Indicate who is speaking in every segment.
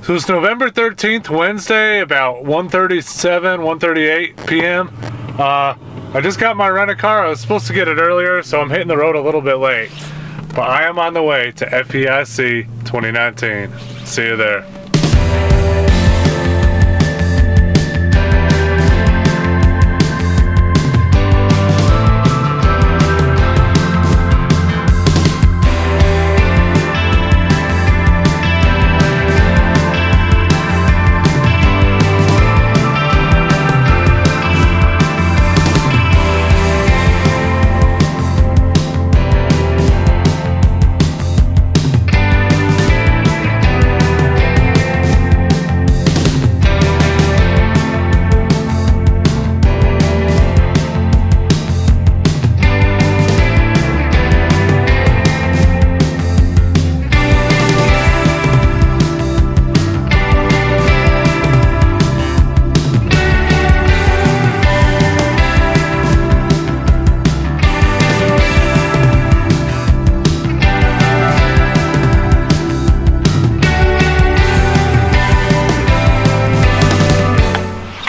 Speaker 1: So it's November 13th, Wednesday, about 1:37, 1:38 p.m. I just got my rent-a-car. I was supposed to get it earlier, so I'm hitting the road a little bit late. But I am on the way to Feic 2019. See you there.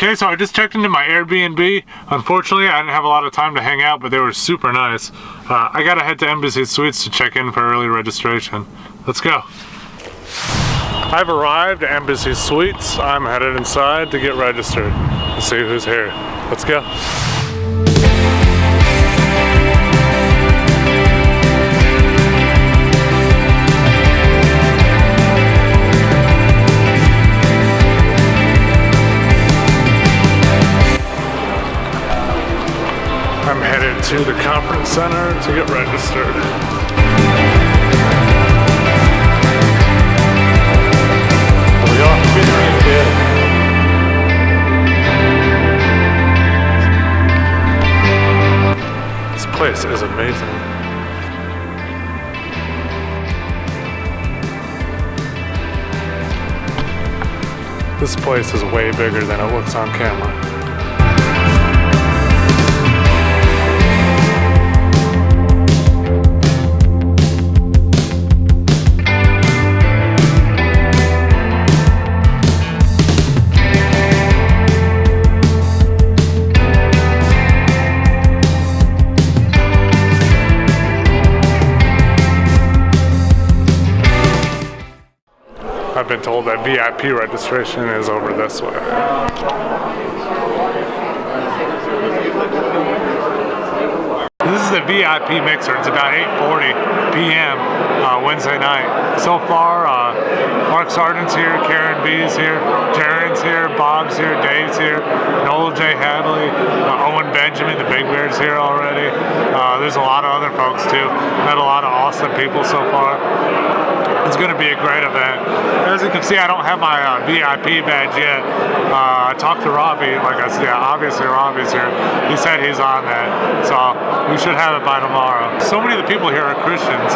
Speaker 1: Okay, so I just checked into my Airbnb. Unfortunately, I didn't have a lot of time to hang out, but they were super nice. I gotta head to Embassy Suites to check in for early registration. Let's go. I've arrived at Embassy Suites. I'm headed inside to get registered. Let's see who's here. Let's go. I'm headed to the conference center to get registered. Here we go. This place is amazing. This place is way bigger than it looks on camera. I've been told that VIP registration is over this way. This is the VIP mixer. It's about 8:40 p.m. Wednesday night. So far, Mark Sargent's here, Karen B's here, Jaren's here, Bob's here, Dave's here, Noel J. Hadley, Owen Benjamin, the Big Beard's here already. There's a lot of other folks too. Met a lot of awesome people so far. It's going to be a great event. As you can see, I don't have my VIP badge yet. I talked to Robbie, like I said, obviously Robbie's here. He said he's on that, so we should have it by tomorrow. So many of the people here are Christians.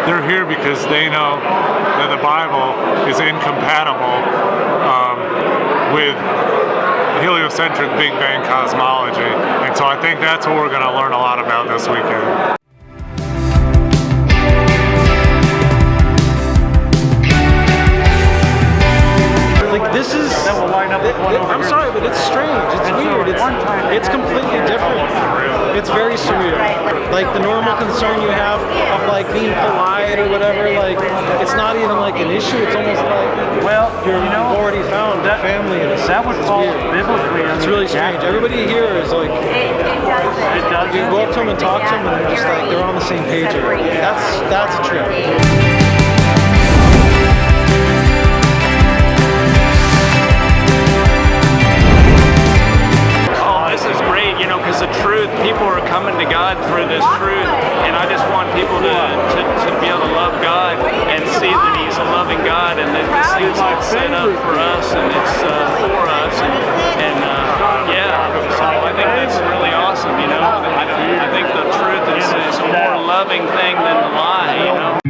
Speaker 1: They're here because they know that the Bible is incompatible with heliocentric Big Bang cosmology. And so I think that's what we're going to learn a lot about this weekend.
Speaker 2: This is, I'm sorry, but it's strange, it's weird, it's completely different. It's very surreal. Like the normal concern you have of like being polite or whatever, like it's not even like an issue, it's almost like, well, you've already found that family and that would fall biblically. It's really strange. Everybody here is like, you go up to them and talk to them and they're just like, they're on the same page. That's a trip.
Speaker 3: This is great, because the truth, people are coming to God through this truth, and I just want people to be able to love God and see that He's a loving God, and that this thing's set up for us, and it's for us, and yeah, so I think that's really awesome, I think the truth is a more loving thing than the lie,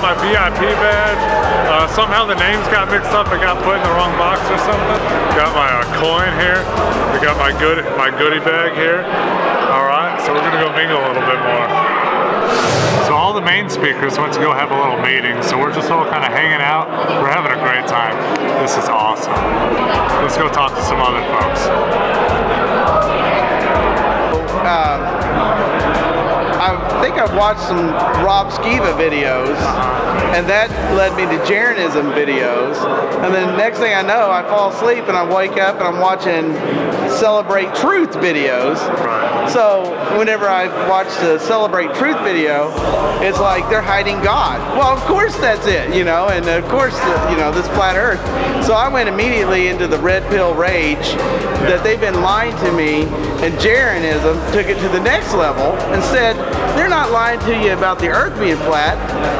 Speaker 1: my VIP badge. Somehow the names got mixed up. It got put in the wrong box or something. Got my coin here. We got my goodie bag here. All right, so we're gonna go mingle a little bit more. So all the main speakers went to go have a little meeting. So we're just all kind of hanging out. We're having a great time. This is awesome. Let's go talk to some other folks.
Speaker 4: I think I've watched some Rob Skiva videos, and that led me to Jaronism videos. And then next thing I know, I fall asleep and I wake up and I'm watching Celebrate Truth videos. So whenever I watch the Celebrate Truth video, it's like they're hiding God. Well, of course that's it, you know, and of course, you know, this flat earth. So I went immediately into the red pill rage that they've been lying to me, and Jaronism took it to the next level and said, they're not lying to you about the earth being flat,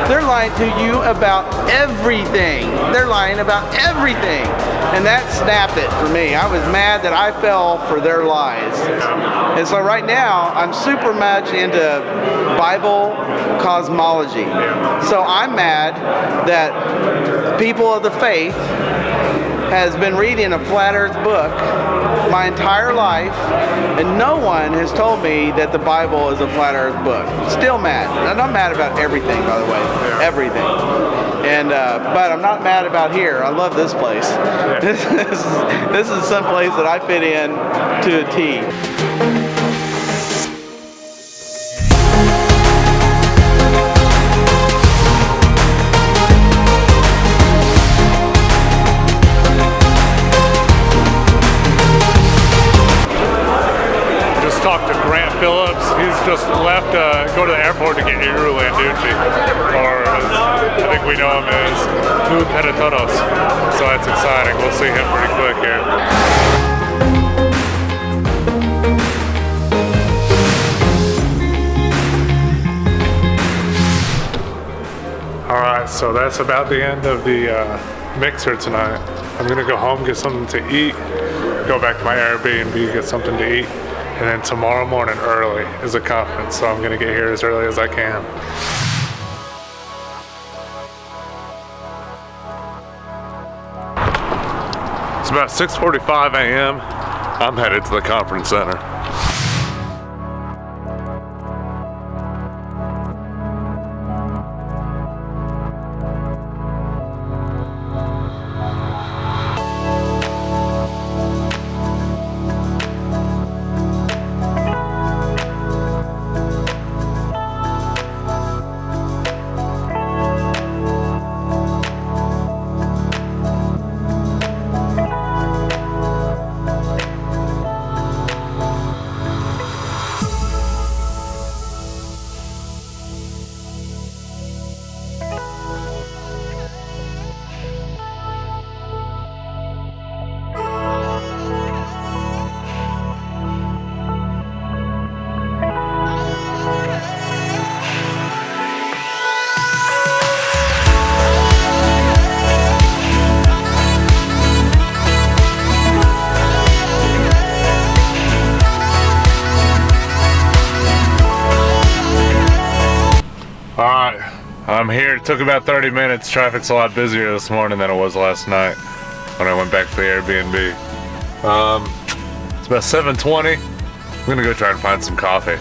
Speaker 4: they're lying to you about everything. They're lying about everything. And that snapped it for me. I was mad that I fell for their lies. And so right now, I'm super much into Bible cosmology. So I'm mad that people of the faith has been reading a flat earth book my entire life, and no one has told me that the Bible is a flat earth book. Still mad. And I'm mad about everything, by the way. Everything. And but I'm not mad about here. I love this place. This is some place that I fit in to a T.
Speaker 1: Phillips, he's just left to go to the airport to get Eru Landucci, or as I think we know him as Lou Petitonos. So that's exciting. We'll see him pretty quick here. All right, so that's about the end of the mixer tonight. I'm gonna go home, get something to eat, go back to my Airbnb, get something to eat. And then tomorrow morning early is a conference, so I'm gonna get here as early as I can. It's about 6:45 a.m. I'm headed to the conference center. I'm here. It took about 30 minutes. Traffic's a lot busier this morning than it was last night when I went back to the Airbnb. It's about 7:20. I'm gonna go try and find some coffee.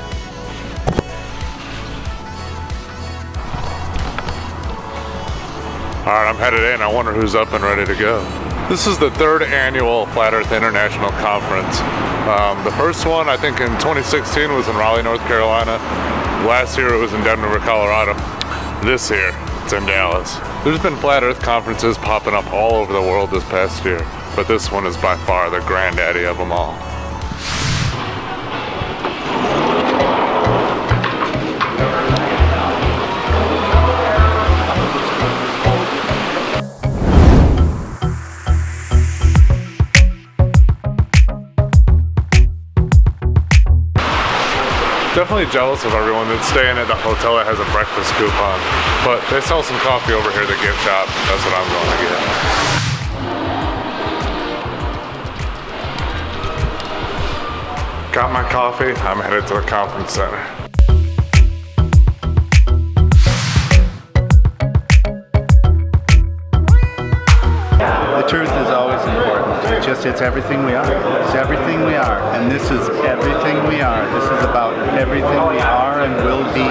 Speaker 1: All right, I'm headed in. I wonder who's up and ready to go. This is the 3rd annual Flat Earth International Conference. The first one, I think in 2016, was in Raleigh, North Carolina. Last year it was in Denver, Colorado. This year, it's in Dallas. There's been Flat Earth conferences popping up all over the world this past year, but this one is by far the granddaddy of them all. Definitely jealous of everyone that's staying at the hotel that has a breakfast coupon. But they sell some coffee over here at the gift shop. That's what I'm going to get. Got my coffee. I'm headed to the conference center.
Speaker 5: truth is always important. It's everything we are. It's everything we are. And this is everything we are. This is about everything we are and will be.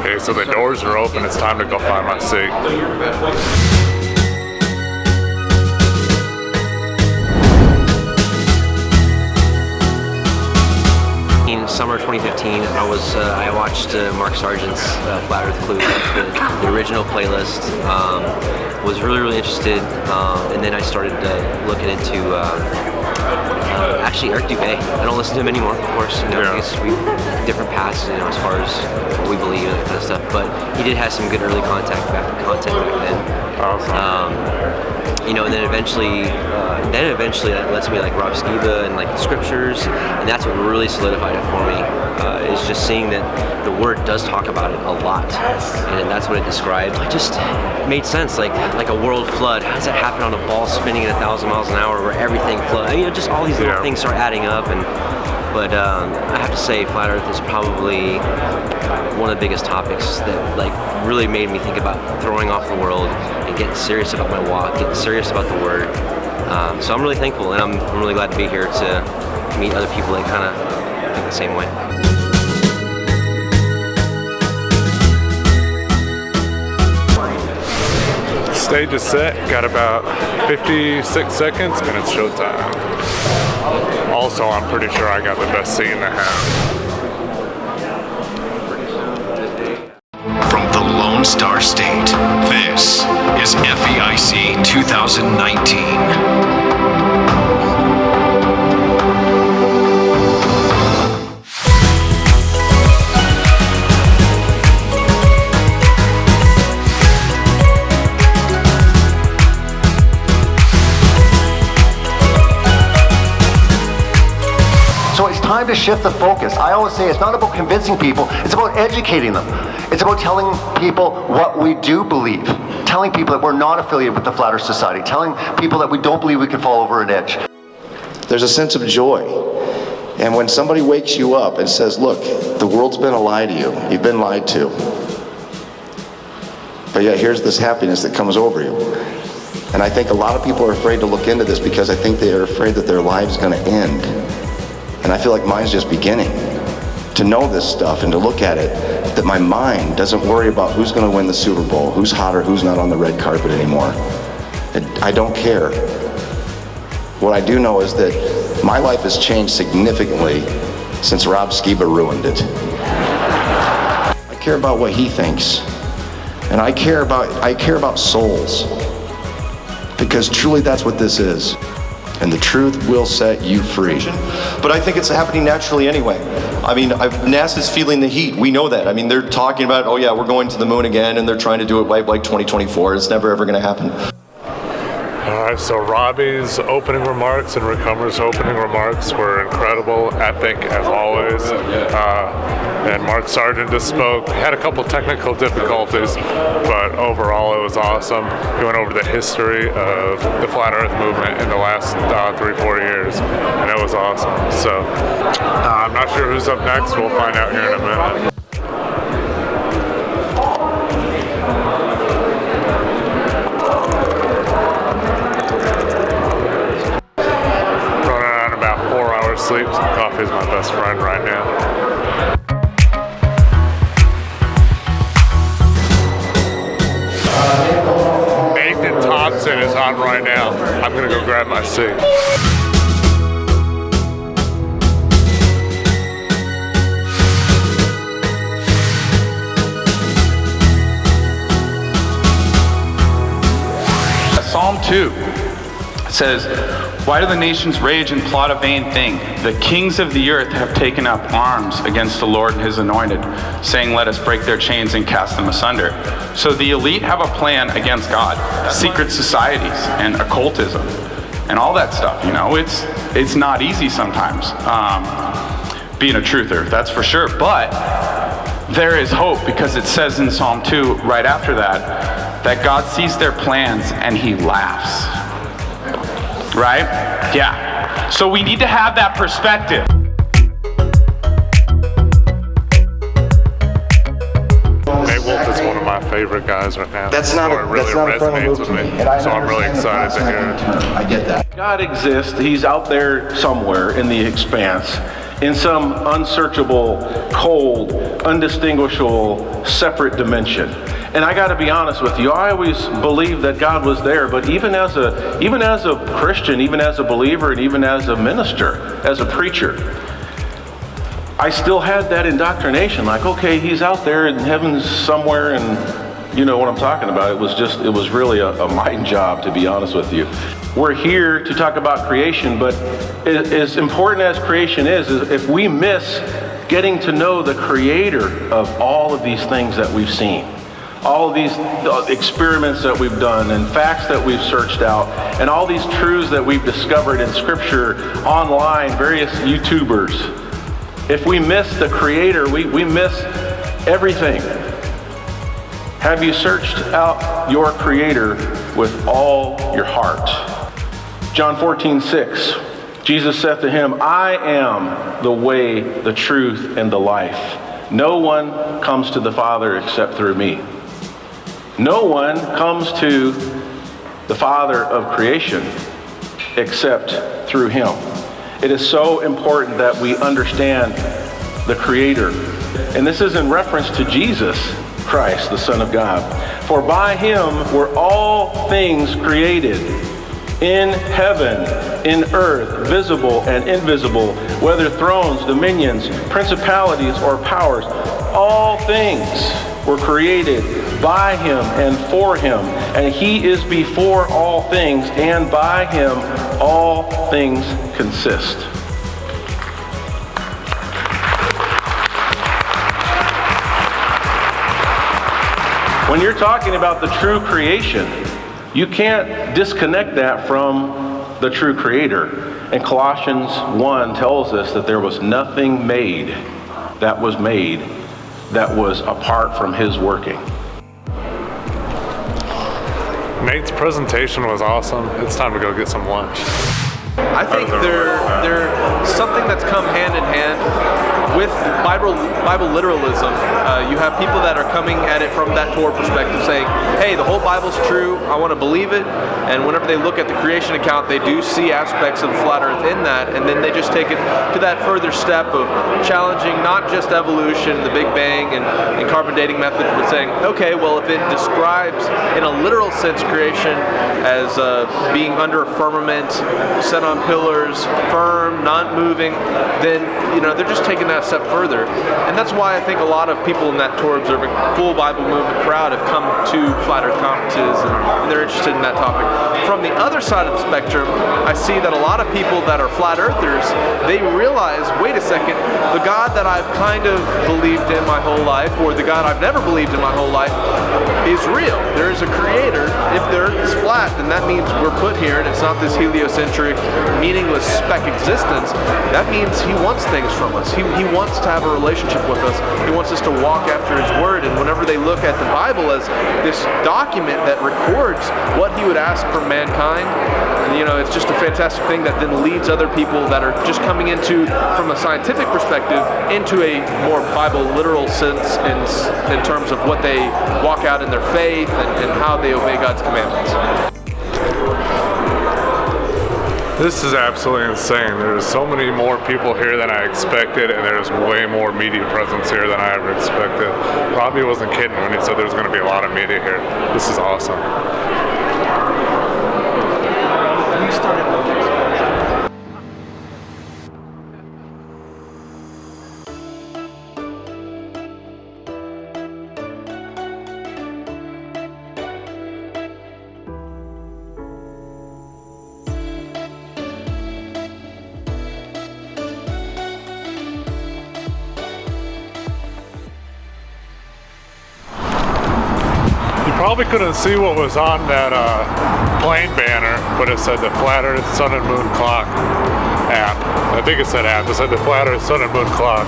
Speaker 1: Okay, so the doors are open. It's time to go find my seat.
Speaker 6: In summer 2015, I watched Mark Sargent's Flat Earth Clue, the original playlist. Was really interested, and then I started looking into actually Eric Dubé. I don't listen to him anymore, of course. You know, we different paths, you know, as far as what we believe and that kind of stuff. But he did have some good early content back then.
Speaker 1: Awesome.
Speaker 6: You know, and then eventually that led to me like Rob Skiba and like the scriptures, and that's what really solidified it for me. Is just seeing that the Word does talk about it a lot, and that's what it described. It just made sense, like a world flood. How does that happen on a ball spinning at 1,000 miles an hour where everything floods? You know, just all these little things start adding up. But I have to say, Flat Earth is probably one of the biggest topics that like really made me think about throwing off the world and getting serious about my walk, getting serious about the Word. So I'm really thankful, and I'm really glad to be here to meet other people that kind of think the same way.
Speaker 1: Stage is set. Got about 56 seconds, and it's showtime. Also, I'm pretty sure I got the best seat in the house.
Speaker 7: From the Lone Star State, this is FEIC 2019.
Speaker 8: So it's time to shift the focus. I always say it's not about convincing people, it's about educating them. It's about telling people what we do believe. Telling people that we're not affiliated with the Flat Earth Society. Telling people that we don't believe we can fall over an edge.
Speaker 9: There's a sense of joy. And when somebody wakes you up and says, look, the world's been a lie to you. You've been lied to. But yet here's this happiness that comes over you. And I think a lot of people are afraid to look into this because I think they are afraid that their life's going to end. And I feel like mine's just beginning. To know this stuff and to look at it, that my mind doesn't worry about who's going to win the Super Bowl, who's hot or who's not on the red carpet anymore. I don't care. What I do know is that my life has changed significantly since Rob Skiba ruined it. I care about what he thinks. And I care about souls. Because truly that's what this is. And the truth will set you free.
Speaker 10: But I think it's happening naturally anyway. I mean, NASA's feeling the heat. We know that. I mean, they're talking about, oh yeah, we're going to the moon again, and they're trying to do it by like 2024. It's never ever going to happen.
Speaker 1: All right, so Robbie's opening remarks and Rick Hummer's opening remarks were incredible, epic as always. And Mark Sargent just spoke. Had a couple technical difficulties, but overall it was awesome. He went over the history of the Flat Earth movement in the last 3-4 years, and it was awesome. So I'm not sure who's up next. We'll find out here in a minute. Sleep. Coffee's my best friend right now. Nathan Thompson is on right now. I'm gonna go grab my seat.
Speaker 11: Psalm 2 says, "Why do the nations rage and plot a vain thing? The kings of the earth have taken up arms against the Lord and his anointed, saying, let us break their chains and cast them asunder." So the elite have a plan against God, secret societies and occultism and all that stuff, you know. It's not easy sometimes, being a truther, that's for sure. But there is hope, because it says in Psalm 2, right after that God sees their plans and he laughs. Right? Yeah. So we need to have that perspective.
Speaker 1: favorite guys right now.
Speaker 9: That's not a frontal move to me.
Speaker 1: So I'm really excited to hear it.
Speaker 9: I get that.
Speaker 12: God exists. He's out there somewhere in the expanse, in some unsearchable, cold, undistinguishable, separate dimension. And I got to be honest with you, I always believed that God was there, but even as a Christian, even as a believer, and even as a minister, as a preacher, I still had that indoctrination, like, okay, he's out there in heaven somewhere, and you know what I'm talking about. It was really a mind job, to be honest with you. We're here to talk about creation, but as important as creation is if we miss getting to know the creator of all of these things that we've seen, all of these experiments that we've done and facts that we've searched out, and all these truths that we've discovered in scripture, online, various YouTubers, if we miss the creator, we miss everything. Have you searched out your creator with all your heart? John 14:6, Jesus said to him, I am the way, the truth, and the life. No one comes to the Father except through me. No one comes to the Father of creation except through him. It is so important that we understand the Creator. And this is in reference to Jesus Christ, the Son of God. For by him were all things created, in heaven, in earth, visible and invisible, whether thrones, dominions, principalities, or powers. All things were created by him and for him, and he is before all things, and by him all things consist. When you're talking about the true creation, you can't disconnect that from the true creator. And Colossians 1 tells us that there was nothing made that was apart from his working.
Speaker 1: Nate's presentation was awesome. It's time to go get some lunch.
Speaker 13: I think they're something that's come hand in hand with Bible literalism. You have people that are coming at it from that Torah perspective, saying, hey, the whole Bible's true, I want to believe it, and whenever they look at the creation account, they do see aspects of the flat earth in that, and then they just take it to that further step of challenging not just evolution, the Big Bang, and carbon dating methods, but saying, okay, well, if it describes in a literal sense creation as being under a firmament, set on pillars, firm, not moving, then they're just taking that a step further. And that's why I think a lot of people in that Torah observing full Bible movement crowd have come to flat earth conferences and they're interested in that topic. From the other side of the spectrum, I see that a lot of people that are flat earthers, they realize, wait a second, the God that I've kind of believed in my whole life, or the God I've never believed in my whole life, is real. There is a creator. If the earth is flat, then that means we're put here and it's not this heliocentric, meaningless speck existence. That means he wants things from us. He wants to have a relationship with us. He wants us to walk after his word. And whenever they look at the Bible as this document that records what he would ask from mankind, it's just a fantastic thing that then leads other people that are just coming into, from a scientific perspective, into a more Bible literal sense in terms of what they walk out in their faith and how they obey God's commandments.
Speaker 1: This is absolutely insane. There's so many more people here than I expected, and there's way more media presence here than I ever expected. Robbie wasn't kidding when he said there's going to be a lot of media here. This is awesome. Probably couldn't see what was on that plane banner, but it said the Flat Earth Sun and Moon Clock app. I think it said app. It said the Flat Earth Sun and Moon Clock.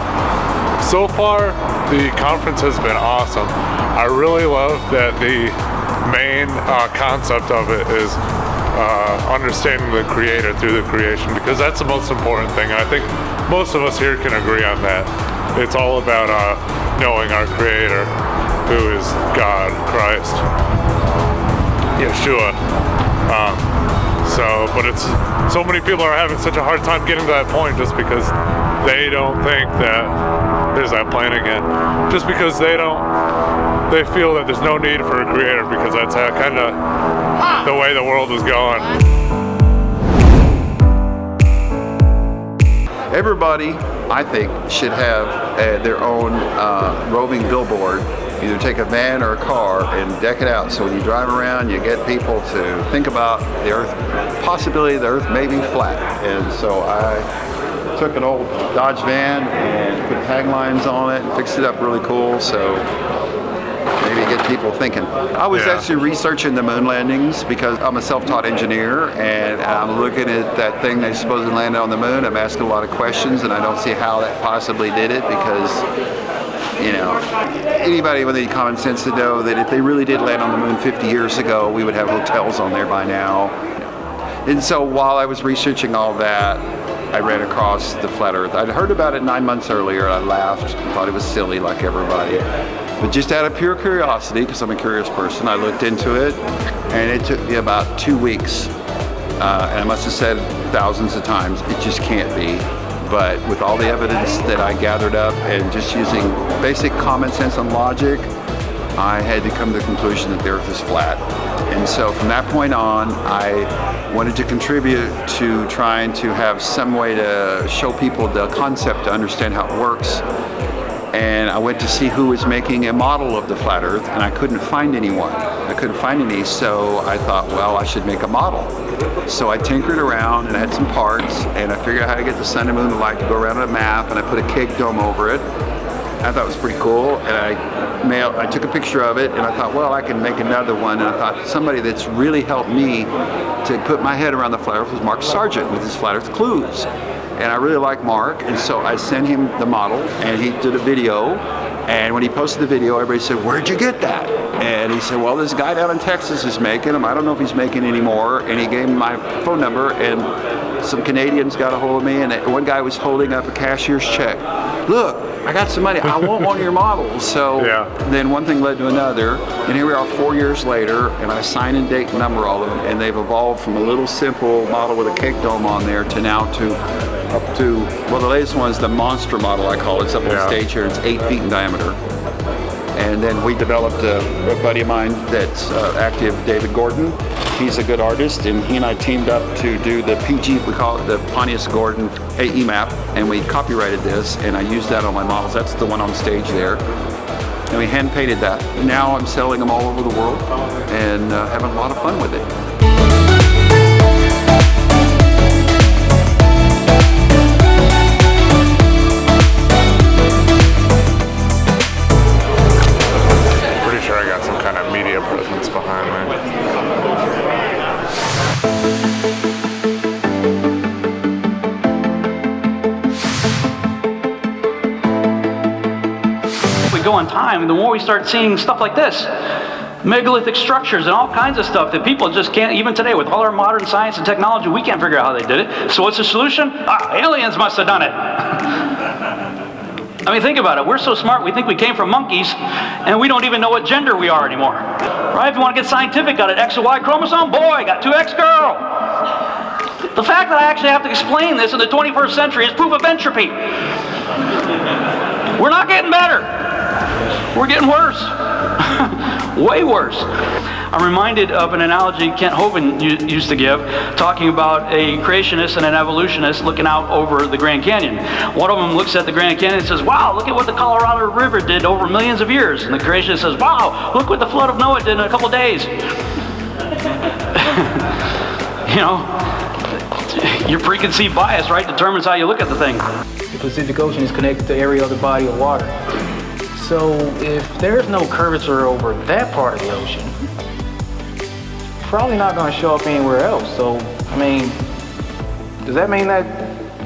Speaker 1: So far, the conference has been awesome. I really love that the main concept of it is understanding the Creator through the creation, because that's the most important thing. I think most of us here can agree on that. It's all about knowing our Creator. who is God, Christ, Yeshua. But it's so many people are having such a hard time getting to that point just because they don't think that there's that plan again. Just because they feel that there's no need for a creator because that's kind of the way the world is going.
Speaker 14: Everybody, I think, should have their own roving billboard. Either take a van or a car and deck it out so when you drive around you get people to think about the earth, possibility the earth may be flat. And so I took an old Dodge van and put taglines on it and fixed it up really cool so maybe get people thinking. I was actually researching the moon landings because I'm a self-taught engineer and I'm looking at that thing they supposedly landed on the moon. I'm asking a lot of questions and I don't see how that possibly did it because anybody with any common sense to know that if they really did land on the moon 50 years ago, we would have hotels on there by now. And so while I was researching all that, I ran across the flat earth. I'd heard about it 9 months earlier. I laughed, thought it was silly like everybody. But just out of pure curiosity, because I'm a curious person, I looked into it and it took me about 2 weeks. And I must have said thousands of times, it just can't be. But with all the evidence that I gathered up and just using basic common sense and logic, I had to come to the conclusion that the earth is flat. And so from that point on, I wanted to contribute to trying to have some way to show people the concept to understand how it works. And I went to see who was making a model of the flat earth and I couldn't find anyone. I couldn't find any, so I thought, well, I should make a model. So I tinkered around and I had some parts and I figured out how to get the sun and moon and light to go around on a map and I put a cake dome over it. I thought it was pretty cool and I took a picture of it and I thought, well, I can make another one. And I thought somebody that's really helped me to put my head around the flat earth was Mark Sargent with his Flat Earth Clues. And I really like Mark, and so I sent him the model, and he did a video, and when he posted the video, everybody said, where'd you get that? And he said, well, this guy down in Texas is making them. I don't know if he's making any more, and he gave me my phone number, and some Canadians got a hold of me, and one guy was holding up a cashier's check. Look, I got some money. I want one of your models. So then one thing led to another, and here we are 4 years later, and I sign and date and number all of them, and they've evolved from a little simple model with a cake dome on there to now up to, well, the latest one is the monster model, I call it. It's up on stage here. It's 8 feet in diameter. And then we developed a buddy of mine that's active, David Gordon. He's a good artist, and he and I teamed up to do the PG, we call it the Pontius Gordon AE map, and we copyrighted this, and I used that on my models. That's the one on stage there. And we hand painted that. Now I'm selling them all over the world and having a lot of fun with it.
Speaker 1: Presence behind me.
Speaker 15: We go on time, the more we start seeing stuff like this. Megalithic structures and all kinds of stuff that people just can't, even today with all our modern science and technology, we can't figure out how they did it. So what's the solution? Aliens must have done it. I mean, think about it. We're so smart, we think we came from monkeys, and we don't even know what gender we are anymore. Right? If you want to get scientific, got an X and Y chromosome? Boy, got 2X girl. The fact that I actually have to explain this in the 21st century is proof of entropy. We're not getting better. We're getting worse. Way worse. I'm reminded of an analogy Kent Hovind used to give, talking about a creationist and an evolutionist looking out over the Grand Canyon. One of them looks at the Grand Canyon and says, wow, look at what the Colorado River did over millions of years. And the creationist says, wow, look what the flood of Noah did in a couple days. You know, your preconceived bias, right, determines how you look at the thing.
Speaker 16: The Pacific Ocean is connected to every other body of water. So if there's no curvature over that part of the ocean, probably not going to show up anywhere else. So, I mean, does that mean that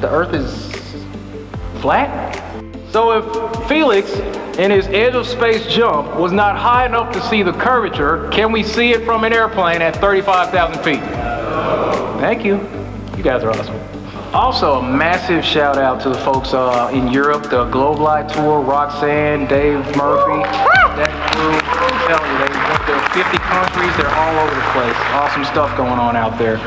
Speaker 16: the Earth is flat?
Speaker 17: So if Felix in his edge of space jump was not high enough to see the curvature, can we see it from an airplane at 35,000 feet? Thank you. You guys are awesome.
Speaker 16: Also, a massive shout out to the folks in Europe, the Globelite Tour, Roxanne, Dave Murphy, that crew. I'm telling you, they went to 50 countries, they're all over the place. Awesome stuff going on out there.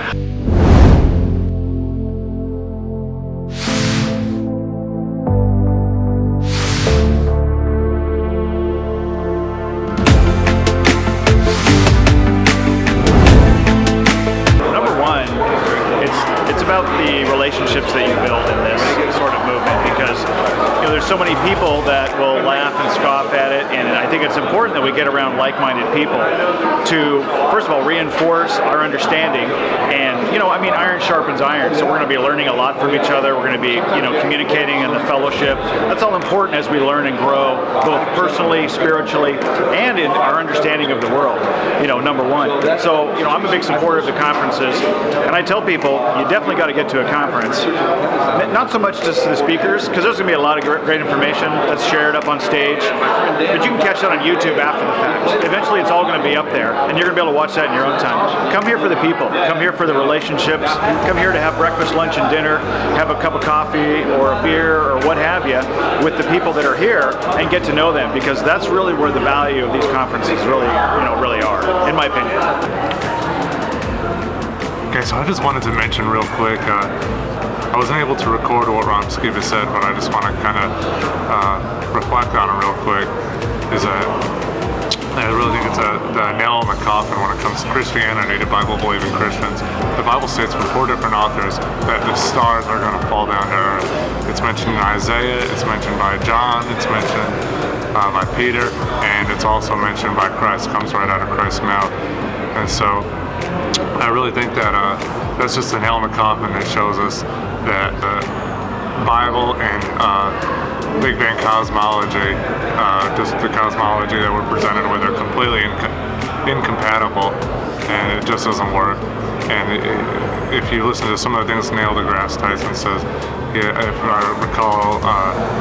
Speaker 3: About the relationships that you build in this sort of movement, because there's so many people that will laugh and scoff at it, and I think it's important that we get around like-minded people to, first of all, reinforce our understanding. And iron sharpens iron, so we're going to be learning a lot from each other. We're going to be communicating in the fellowship. That's all important as we learn and grow, both personally, spiritually, and in our understanding of the world. Number one. So I'm a big supporter of the conferences, and I tell people you definitely got to get to a conference. Not so much just the speakers, because there's going to be a lot of great information that's shared up on stage, but you can catch that on YouTube after the fact. Eventually it's all going to be up there, and you're going to be able to watch that in your own time. Come here for the people. Come here for the relationships. Come here to have breakfast, lunch, and dinner, have a cup of coffee or a beer or what have you with the people that are here and get to know them, because that's really where the value of these conferences really are, in my opinion.
Speaker 1: Okay, so I just wanted to mention real quick, I wasn't able to record what Rob Skiba said, but I just want to kind of reflect on it real quick, is that I really think it's the nail in the coffin when it comes to Christianity to Bible-believing Christians. The Bible states from 4 different authors that the stars are going to fall down to earth. It's mentioned in Isaiah, it's mentioned by John, it's mentioned by Peter, and it's also mentioned by Christ, comes right out of Christ's mouth. And so I really think that that's just a nail in the coffin that shows us that the Bible and Big Bang cosmology, just the cosmology that we're presented with, are completely incompatible, and it just doesn't work. And if you listen to some of the things Neil deGrasse Tyson says, if I recall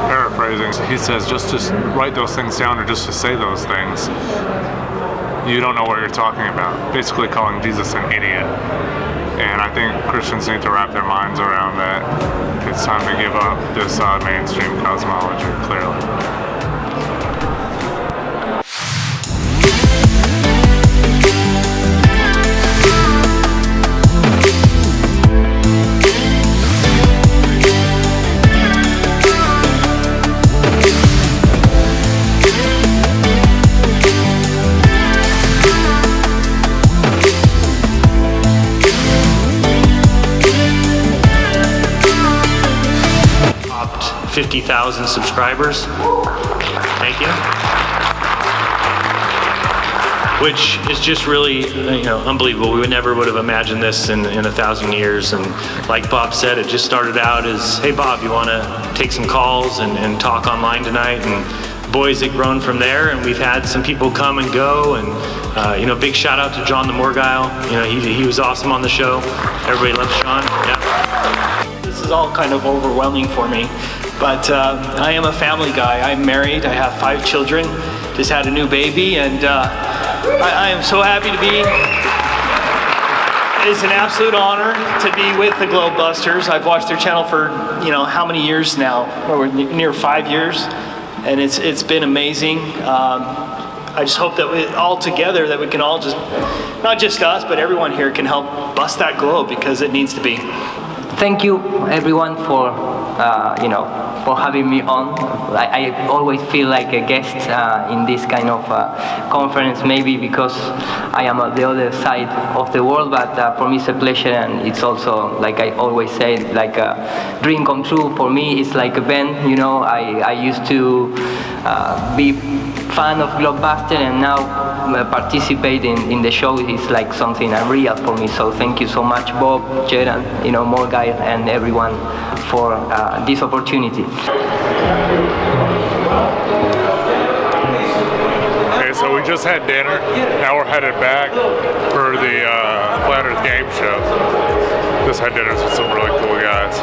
Speaker 1: paraphrasing, he says just to write those things down or just to say those things, you don't know what you're talking about. Basically calling Jesus an idiot. And I think Christians need to wrap their minds around that. It's time to give up this mainstream cosmology, clearly.
Speaker 18: Topped 50,000 subscribers. Thank you. Which is just really, unbelievable. We would have imagined this in 1,000 years. And like Bob said, it just started out as, hey Bob, you want to take some calls and talk online tonight? And boys, it grown from there. And we've had some people come and go. And big shout out to John the Morgile. He was awesome on the show. Everybody loves Sean. Yeah.
Speaker 19: This is all kind of overwhelming for me, but I am a family guy. I'm married. I have 5 children. Just had a new baby, and I am so happy to be. It is an absolute honor to be with the Globebusters. I've watched their channel for how many years now? Or near 5 years, and it's been amazing. I just hope that all together that we can all just, not just us, but everyone here can help bust that globe, because it needs to be.
Speaker 20: Thank you, everyone, for for having me on. I always feel like a guest in this kind of conference, maybe because I am on the other side of the world, but for me it's a pleasure, and it's also, like I always say, like a dream come true. For me, it's like a band. I used to be fan of Globebuster, and now participate in the show is like something unreal for me. So thank you so much, Bob, Jared, Morgan, and everyone for this opportunity.
Speaker 1: Okay, so we just had dinner. Now we're headed back for the Flat Earth Game Show. Just had dinner with some really cool guys.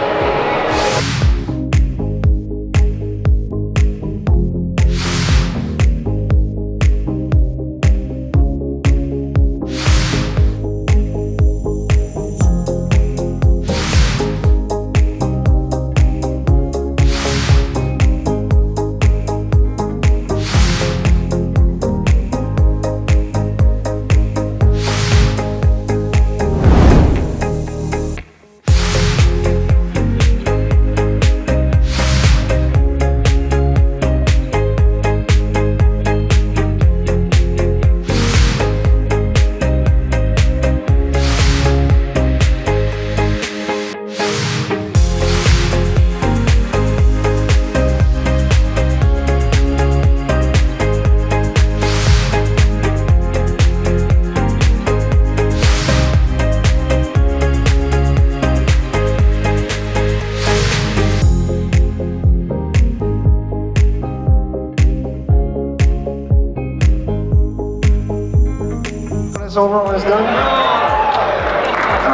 Speaker 8: it's over, when it's done?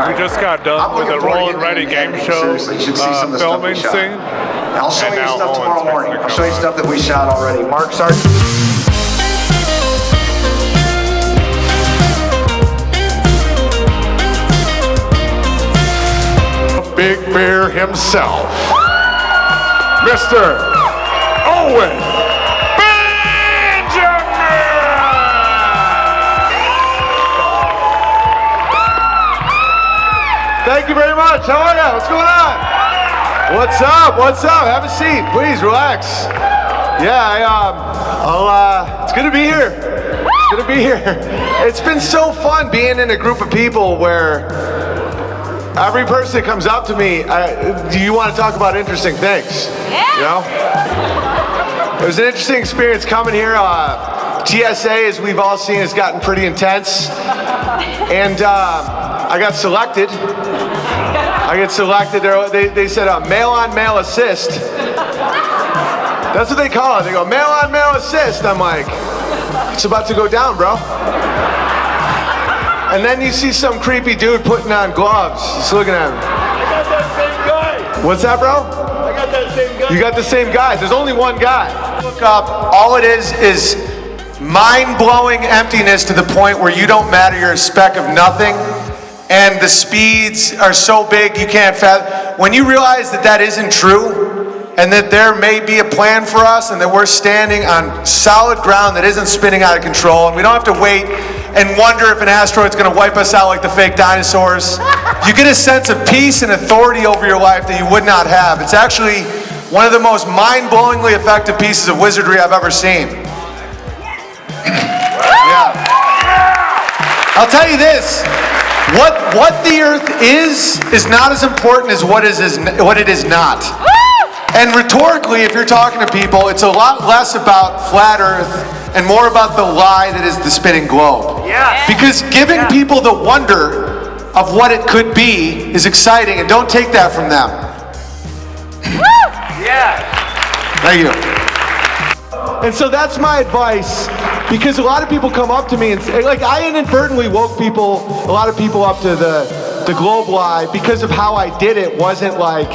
Speaker 1: We just got done with the Roll and Ready game show
Speaker 8: Seriously, you should see some of the stuff we
Speaker 1: filming
Speaker 8: shot.
Speaker 1: scene.
Speaker 8: And I'll show
Speaker 1: And
Speaker 8: you
Speaker 1: now
Speaker 8: stuff
Speaker 1: Owen's
Speaker 8: tomorrow morning.
Speaker 1: fixing to
Speaker 8: I'll show you
Speaker 1: come.
Speaker 8: stuff that we shot already. Mark, Sergeant.
Speaker 21: Big Bear himself, Mr. Owen
Speaker 22: Thank you very much. How are you? What's going on? What's up? What's up? Have a seat. Please relax. Yeah, it's good to be here. It's good to be here. It's been so fun being in a group of people where every person that comes up to me, do you want to talk about interesting things? Yeah. You know? It was an interesting experience coming here. TSA, as we've all seen, has gotten pretty intense. And I got selected. They said male-on-male assist. That's what they call it. They go, male-on-male assist. I'm like, it's about to go down, bro. And then you see some creepy dude putting on gloves, just looking at him.
Speaker 23: I got that same guy.
Speaker 22: What's that, bro?
Speaker 23: I got that same guy.
Speaker 22: You got the same guy. There's only one guy. Look up. All it is mind-blowing emptiness to the point where you don't matter. You're a speck of nothing. And the speeds are so big you can't fathom. When you realize that that isn't true, and that there may be a plan for us, and that we're standing on solid ground that isn't spinning out of control, and we don't have to wait and wonder if an asteroid's going to wipe us out like the fake dinosaurs, you get a sense of peace and authority over your life that you would not have. It's actually one of the most mind-blowingly effective pieces of wizardry I've ever seen. Yeah. I'll tell you this. What the Earth is not as important as what it is not. And rhetorically, if you're talking to people, it's a lot less about flat Earth and more about the lie that is the spinning globe.
Speaker 23: Yes.
Speaker 22: Because giving people the wonder of what it could be is exciting, and don't take that from them.
Speaker 23: Yeah.
Speaker 22: Thank you. And so that's my advice, because a lot of people come up to me and say, like, I inadvertently woke a lot of people up to the globe lie because of how I did it. Wasn't like,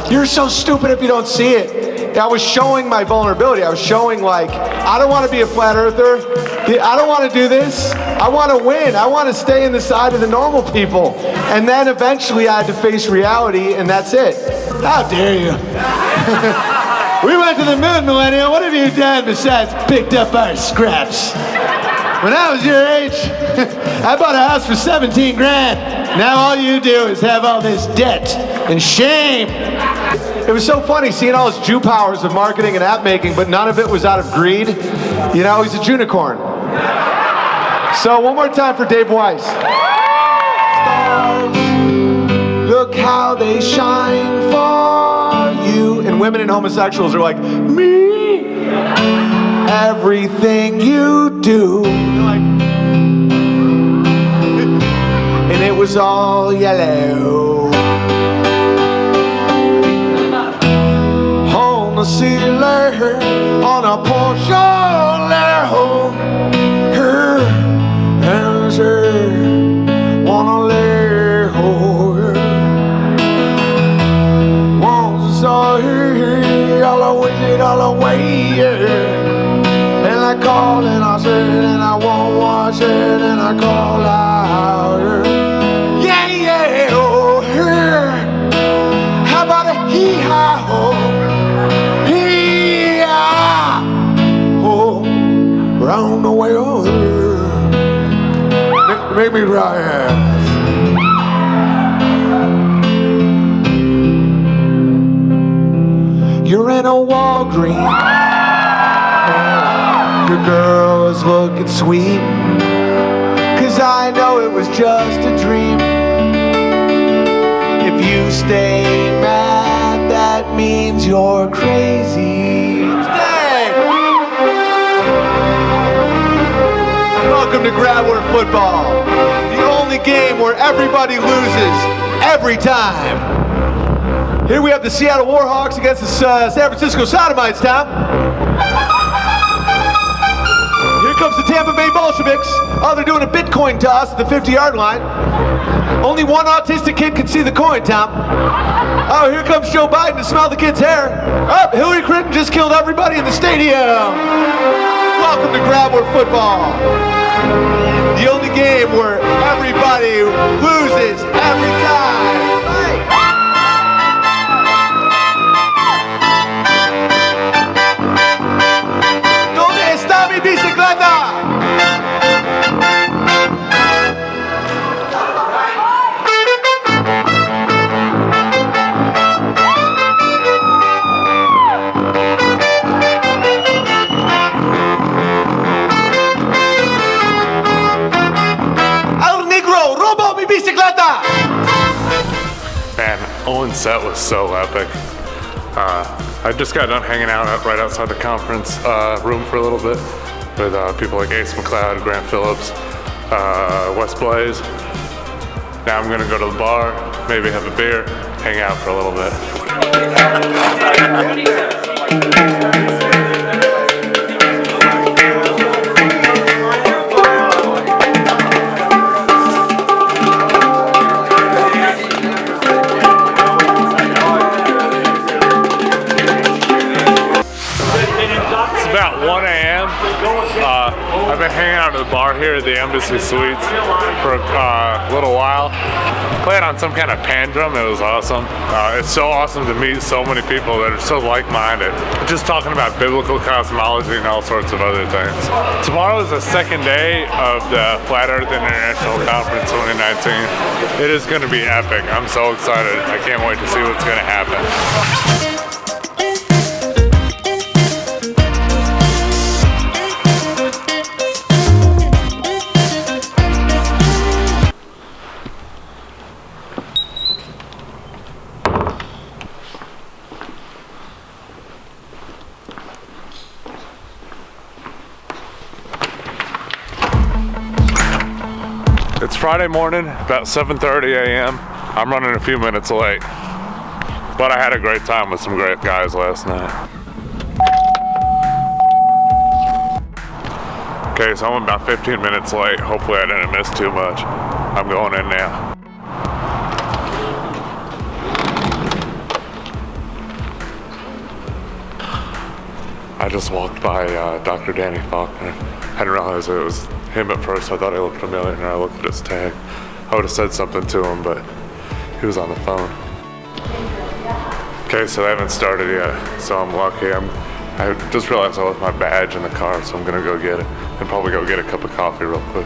Speaker 22: you're so stupid if you don't see it. I was showing my vulnerability. I was showing, like, I don't want to be a flat earther. I don't want to do this. I want to win. I want to stay in the side of the normal people. And then eventually I had to face reality, and that's it. How dare you? We went to the moon, millennial. What have you done besides picked up our scraps? When I was your age, I bought a house for 17 grand. Now all you do is have all this debt and shame. It was so funny seeing all his Jew powers of marketing and app making, but none of it was out of greed. You know, he's a Junicorn. So one more time for Dave Weiss. Stars, look how they shine for you. And women and homosexuals are like, me. Everything you do. And it was all yellow. On the ceiling, on a Porsche level, her and she wanna lay her. Once I saw her, all the way, all the way, yeah. And I called and I said, and I won't watch it, and I called out, yeah, yeah, oh, her. How about a hee-haw, oh, hee-haw, oh, round the way over. Make me cry, yeah. You're in a Walgreens. Your girl is looking sweet, 'cause I know it was just a dream. If you stay mad, that means you're crazy. Welcome to Grabware Football, the only game where everybody loses every time. Here we have the Seattle Warhawks against the San Francisco Sodomites, Tom. Here comes the Tampa Bay Bolsheviks. Bolsheviks, oh, they're doing a Bitcoin toss at the 50-yard line. Only one autistic kid can see the coin, Tom. Oh, here comes Joe Biden to smell the kid's hair. Oh, Hillary Clinton just killed everybody in the stadium. Welcome to Grab War Football. The only game where everybody loses every time. ¿Dónde está mi bicicleta?
Speaker 1: Man, Owen's set was so epic. I just got done hanging out right outside the conference room for a little bit with people like Ace McLeod, Grant Phillips, Wes Blaze. Now I'm gonna go to the bar, maybe have a beer, hang out for a little bit. About 1 a.m. I've been hanging out at the bar here at the Embassy Suites for a little while. Played on some kind of pandrum. It was awesome. It's so awesome to meet so many people that are so like-minded. Just talking about biblical cosmology and all sorts of other things. Tomorrow is the second day of the Flat Earth International Conference 2019. It is going to be epic. I'm so excited. I can't wait to see what's going to happen. It's Friday morning, about 7:30 a.m. I'm running a few minutes late, but I had a great time with some great guys last night. Okay, so I'm about 15 minutes late. Hopefully I didn't miss too much. I'm going in now. I just walked by Dr. Danny Faulkner. I didn't realize it was him at first. I thought he looked familiar, and I looked at his tag. I would have said something to him, but he was on the phone. Okay, so they haven't started yet, so I'm lucky. I just realized I left my badge in the car, so I'm gonna go get it, and probably go get a cup of coffee real quick.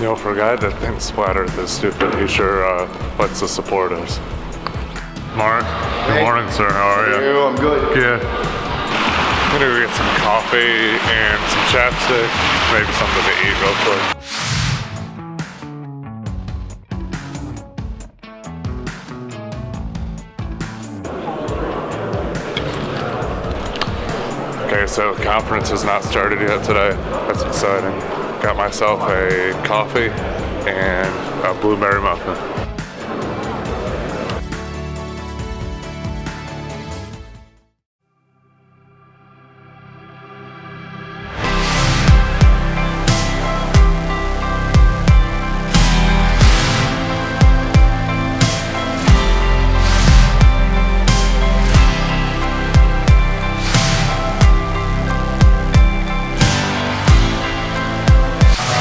Speaker 1: You know, for a guy that thinks Flat Earth is stupid, he sure likes to support us. Mark, good morning, sir. How are you?
Speaker 10: I'm good.
Speaker 1: Good. I'm gonna go get some coffee and some chapstick, maybe something to eat real quick. Okay, so the conference has not started yet today. That's exciting. Got myself a coffee and a blueberry muffin.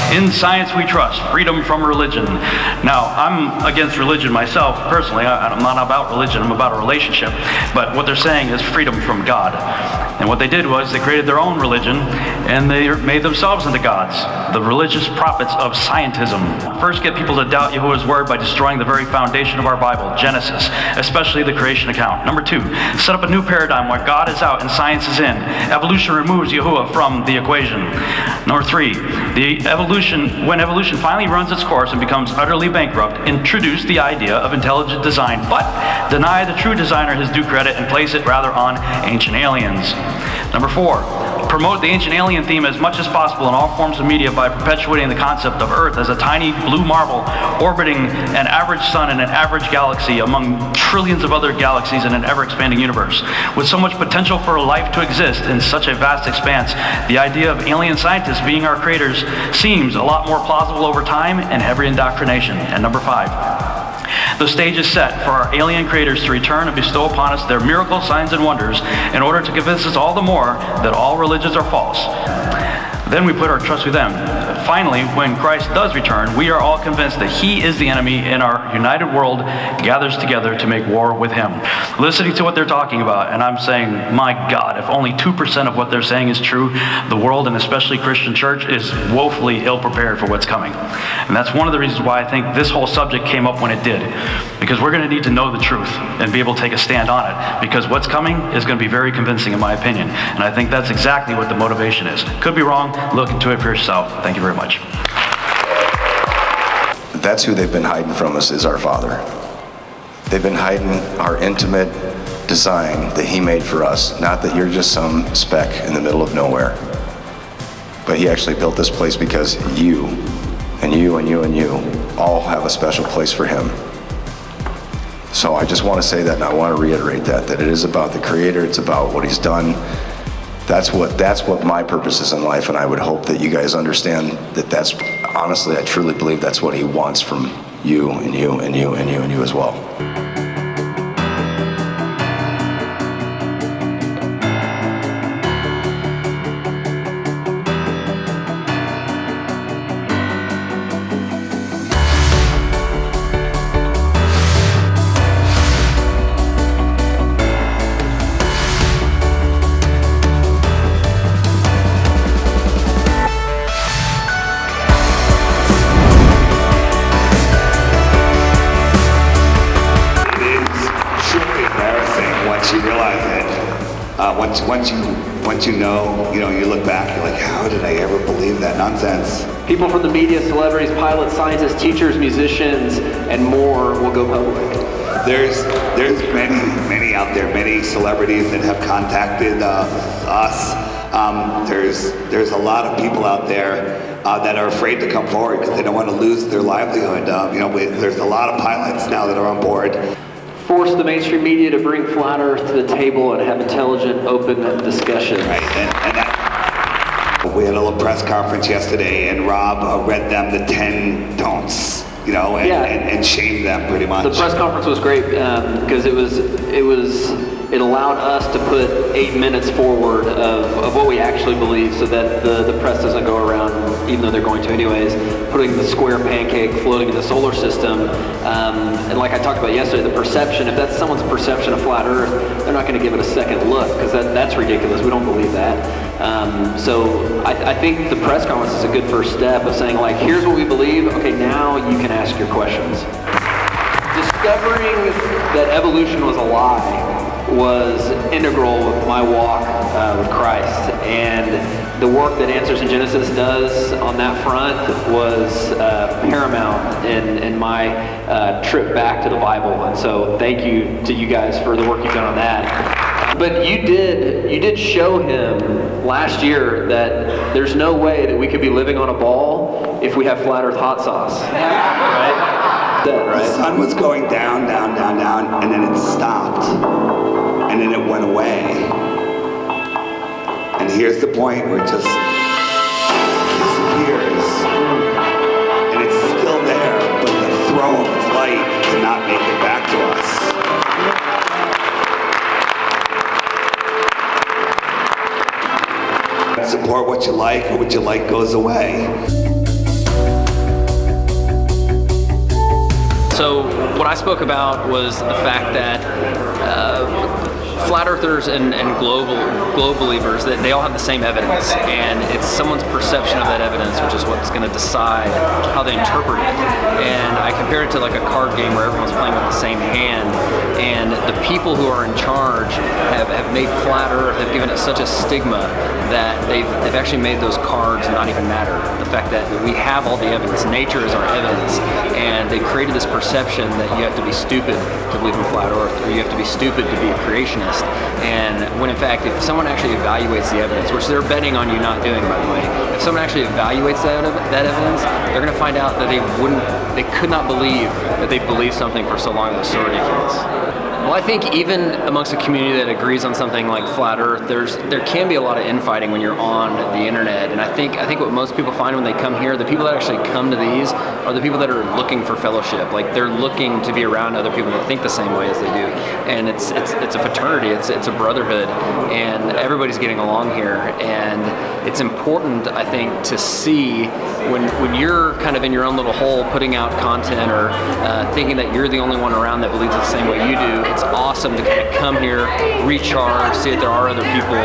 Speaker 15: In science we trust, freedom from religion. Now, I'm against religion myself, personally. I'm not about religion, I'm about a relationship. But what they're saying is freedom from God. And what they did was they created their own religion, and they made themselves into gods, the religious prophets of scientism. First, get people to doubt Yahuwah's word by destroying the very foundation of our Bible, Genesis, especially the creation account. Number two, set up a new paradigm where God is out and science is in. Evolution removes Yahuwah from the equation. Number three, when evolution finally runs its course and becomes utterly bankrupt, introduce the idea of intelligent design, but deny the true designer his due credit and place it rather on ancient aliens. Number four, promote the ancient alien theme as much as possible in all forms of media by perpetuating the concept of Earth as a tiny blue marble orbiting an average sun in an average galaxy among trillions of other galaxies in an ever-expanding universe. With so much potential for life to exist in such a vast expanse, the idea of alien scientists being our creators seems a lot more plausible over time and heavy indoctrination. And number 5. The stage is set for our alien creators to return and bestow upon us their miracle signs and wonders in order to convince us all the more that all religions are false. Then we put our trust with them. Finally, when Christ does return, we are all convinced that he is the enemy and our united world gathers together to make war with him. Listening to what they're talking about, and I'm saying, my God, if only 2% of what they're saying is true, the world, and especially Christian church, is woefully ill-prepared for what's coming. And that's one of the reasons why I think this whole subject came up when it did. Because we're going to need to know the truth and be able to take a stand on it. Because what's coming is going to be very convincing, in my opinion. And I think that's exactly what the motivation is. Could be wrong. Look into it for yourself. Thank you very much.
Speaker 9: That's who they've been hiding from us, is our Father. They've been hiding our intimate design that he made for us. Not that you're just some speck in the middle of nowhere. But he actually built this place because you, and you, and you, and you, all have a special place for him. So I just want to say that, and I want to reiterate that it is about the Creator, it's about what he's done. That's what my purpose is in life, and I would hope that you guys understand that that's, honestly, I truly believe that's what he wants from you, and you, and you, and you, and you as well.
Speaker 2: Once you know, you look back, you're like, how did I ever believe that nonsense?
Speaker 4: People from the media, celebrities, pilots, scientists, teachers, musicians, and more will go public.
Speaker 2: There's many out there, many celebrities that have contacted us. There's a lot of people out there that are afraid to come forward because they don't want to lose their livelihood. There's a lot of pilots now that are on board.
Speaker 4: Force the mainstream media to bring flat Earth to the table and have intelligent, open discussion.
Speaker 2: Right, we had a little press conference yesterday, and Rob read them the 10 don'ts, and shamed them pretty much.
Speaker 4: The press conference was great because it allowed us to put 8 minutes forward of what we actually believe, so that the press doesn't go around, even though they're going to anyways, putting the square pancake floating in the solar system. And like I talked about yesterday, the perception, if that's someone's perception of flat Earth, they're not going to give it a second look, because that's ridiculous. We don't believe that. So I think the press conference is a good first step of saying, like, here's what we believe. Okay, now you can ask your questions. Discovering that evolution was a lie was integral with my walk with Christ, and the work that Answers in Genesis does on that front was paramount in my trip back to the Bible. And so thank you to you guys for the work you've done on that. But you did show him last year that there's no way that we could be living on a ball if we have flat Earth hot sauce. Right?
Speaker 2: The sun was going down, down, down, down, and then it stopped. And then it went away. And here's the point where it just disappears. And it's still there, but the throw of its light cannot make it back to us. Support what you like, or what you like goes away.
Speaker 4: So what I spoke about was the fact that flat earthers and globe believers, that they all have the same evidence, and it's someone's perception of that evidence which is what's going to decide how they interpret it. And I compare it to like a card game where everyone's playing with the same hand, and the people who are in charge have made flat earth, have given it such a stigma that they've actually made those cards not even matter. The fact that we have all the evidence, nature is our evidence, and they created this perception that you have to be stupid to believe in flat earth, or you have to be stupid to be a creationist. honest. And when in fact, if someone actually evaluates the evidence, which they're betting on you not doing, by the way, if someone actually evaluates that evidence, they're going to find out that they could not believe that they believed something for so long that was so ridiculous. Well, I think even amongst a community that agrees on something like flat Earth, there can be a lot of infighting when you're on the internet. And I think what most people find when they come here, the people that actually come to these are the people that are looking for fellowship. Like they're looking to be around other people that think the same way as they do. And it's a fraternity, it's a brotherhood, and everybody's getting along here. And it's important, I think, to see when you're kind of in your own little hole putting out content or thinking that you're the only one around that believes the same way you do. It's awesome to kind of come here, recharge, see that there are other people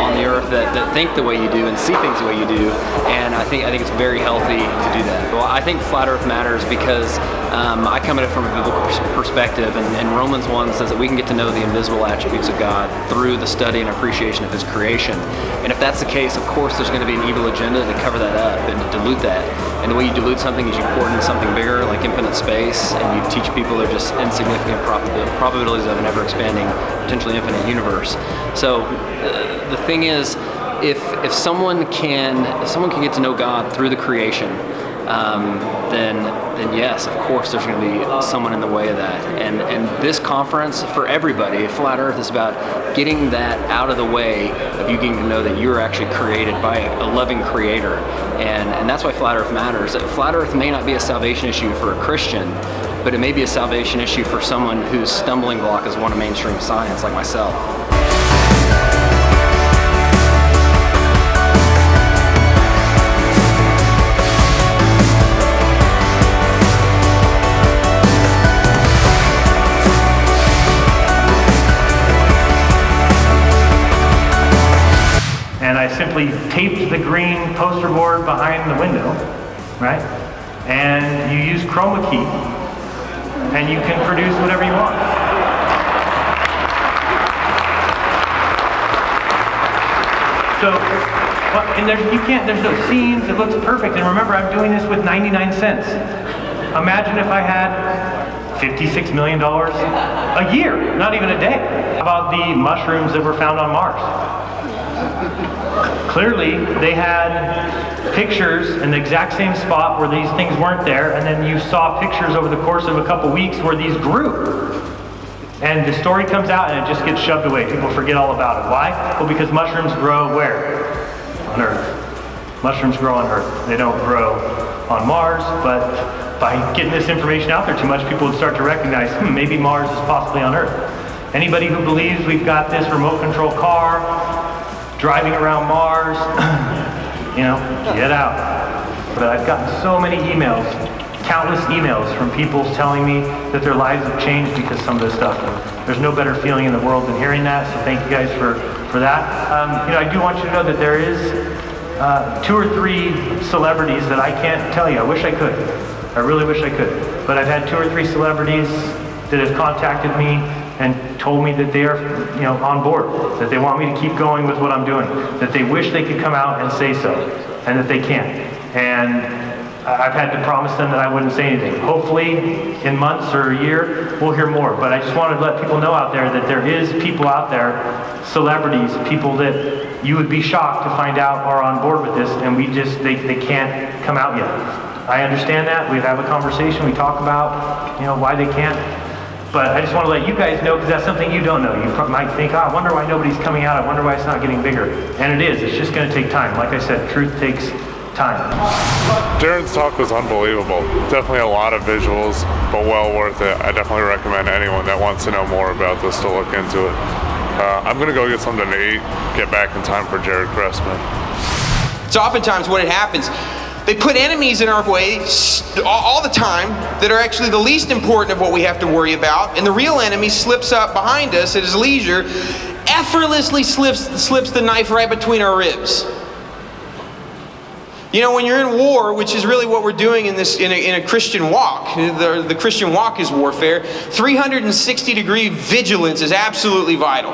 Speaker 4: on the earth that think the way you do and see things the way you do. And I think it's very healthy to do that. Well, I think flat Earth matters because I come at it from a biblical perspective, and Romans 1 says that we can get to know the invisible attributes of God through the study and appreciation of His creation. And if that's the case, of course, there's going to be an evil agenda to cover that up and to dilute that. And the way you dilute something is you pour it into something bigger, like infinite space, and you teach people they're just insignificant probabilities of an ever-expanding, potentially infinite universe. So the thing is, if someone can get to know God through the creation, then yes, of course, there's going to be someone in the way of that. And this conference, for everybody, Flat Earth, is about getting that out of the way of you getting to know that you're actually created by a loving creator. And that's why Flat Earth matters. Flat Earth may not be a salvation issue for a Christian, but it may be a salvation issue for someone whose stumbling block is one of mainstream science, like myself.
Speaker 5: And I simply taped the green poster board behind the window, right? And you use chroma key, and you can produce whatever you want. So, and there's no scenes, it looks perfect. And remember, I'm doing this with 99 cents. Imagine if I had $56 million a year, not even a day. How about the mushrooms that were found on Mars? Clearly, they had pictures in the exact same spot where these things weren't there, and then you saw pictures over the course of a couple weeks where these grew. And the story comes out and it just gets shoved away. People forget all about it. Why? Well, because mushrooms grow where? On Earth. Mushrooms grow on Earth. They don't grow on Mars, but by getting this information out there too much, people would start to recognize, maybe Mars is possibly on Earth. Anybody who believes we've got this remote control car driving around Mars, get out. But I've gotten so many emails, countless emails from people telling me that their lives have changed because of some of this stuff. There's no better feeling in the world than hearing that, so thank you guys for that. I do want you to know that there is 2 or 3 celebrities that I can't tell you. I wish I could. I really wish I could. But I've had 2 or 3 celebrities that have contacted me and told me that they are, on board, that they want me to keep going with what I'm doing, that they wish they could come out and say so, and that they can't. And I've had to promise them that I wouldn't say anything. Hopefully, in months or a year, we'll hear more. But I just wanted to let people know out there that there is people out there, celebrities, people that you would be shocked to find out are on board with this, and they can't come out yet. I understand that. We have a conversation. We talk about, why they can't. But I just want to let you guys know, because that's something you don't know. You might think, I wonder why nobody's coming out. I wonder why it's not getting bigger. And it is. It's just going to take time. Like I said, truth takes time.
Speaker 1: Darren's talk was unbelievable. Definitely a lot of visuals, but well worth it. I definitely recommend anyone that wants to know more about this to look into it. I'm going to go get something to eat, get back in time for Jared Cressman.
Speaker 6: So oftentimes what happens, they put enemies in our way all the time that are actually the least important of what we have to worry about, and the real enemy slips up behind us at his leisure, effortlessly slips the knife right between our ribs. When you're in war, which is really what we're doing in a Christian walk, the Christian walk is warfare, 360-degree vigilance is absolutely vital.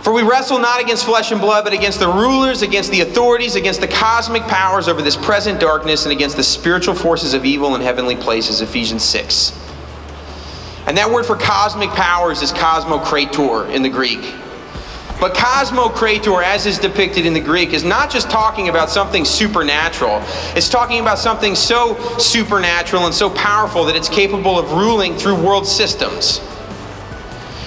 Speaker 6: For we wrestle not against flesh and blood, but against the rulers, against the authorities, against the cosmic powers over this present darkness, and against the spiritual forces of evil in heavenly places, Ephesians 6. And that word for cosmic powers is cosmokrator in the Greek. But cosmokrator, as is depicted in the Greek, is not just talking about something supernatural. It's talking about something so supernatural and so powerful that it's capable of ruling through world systems.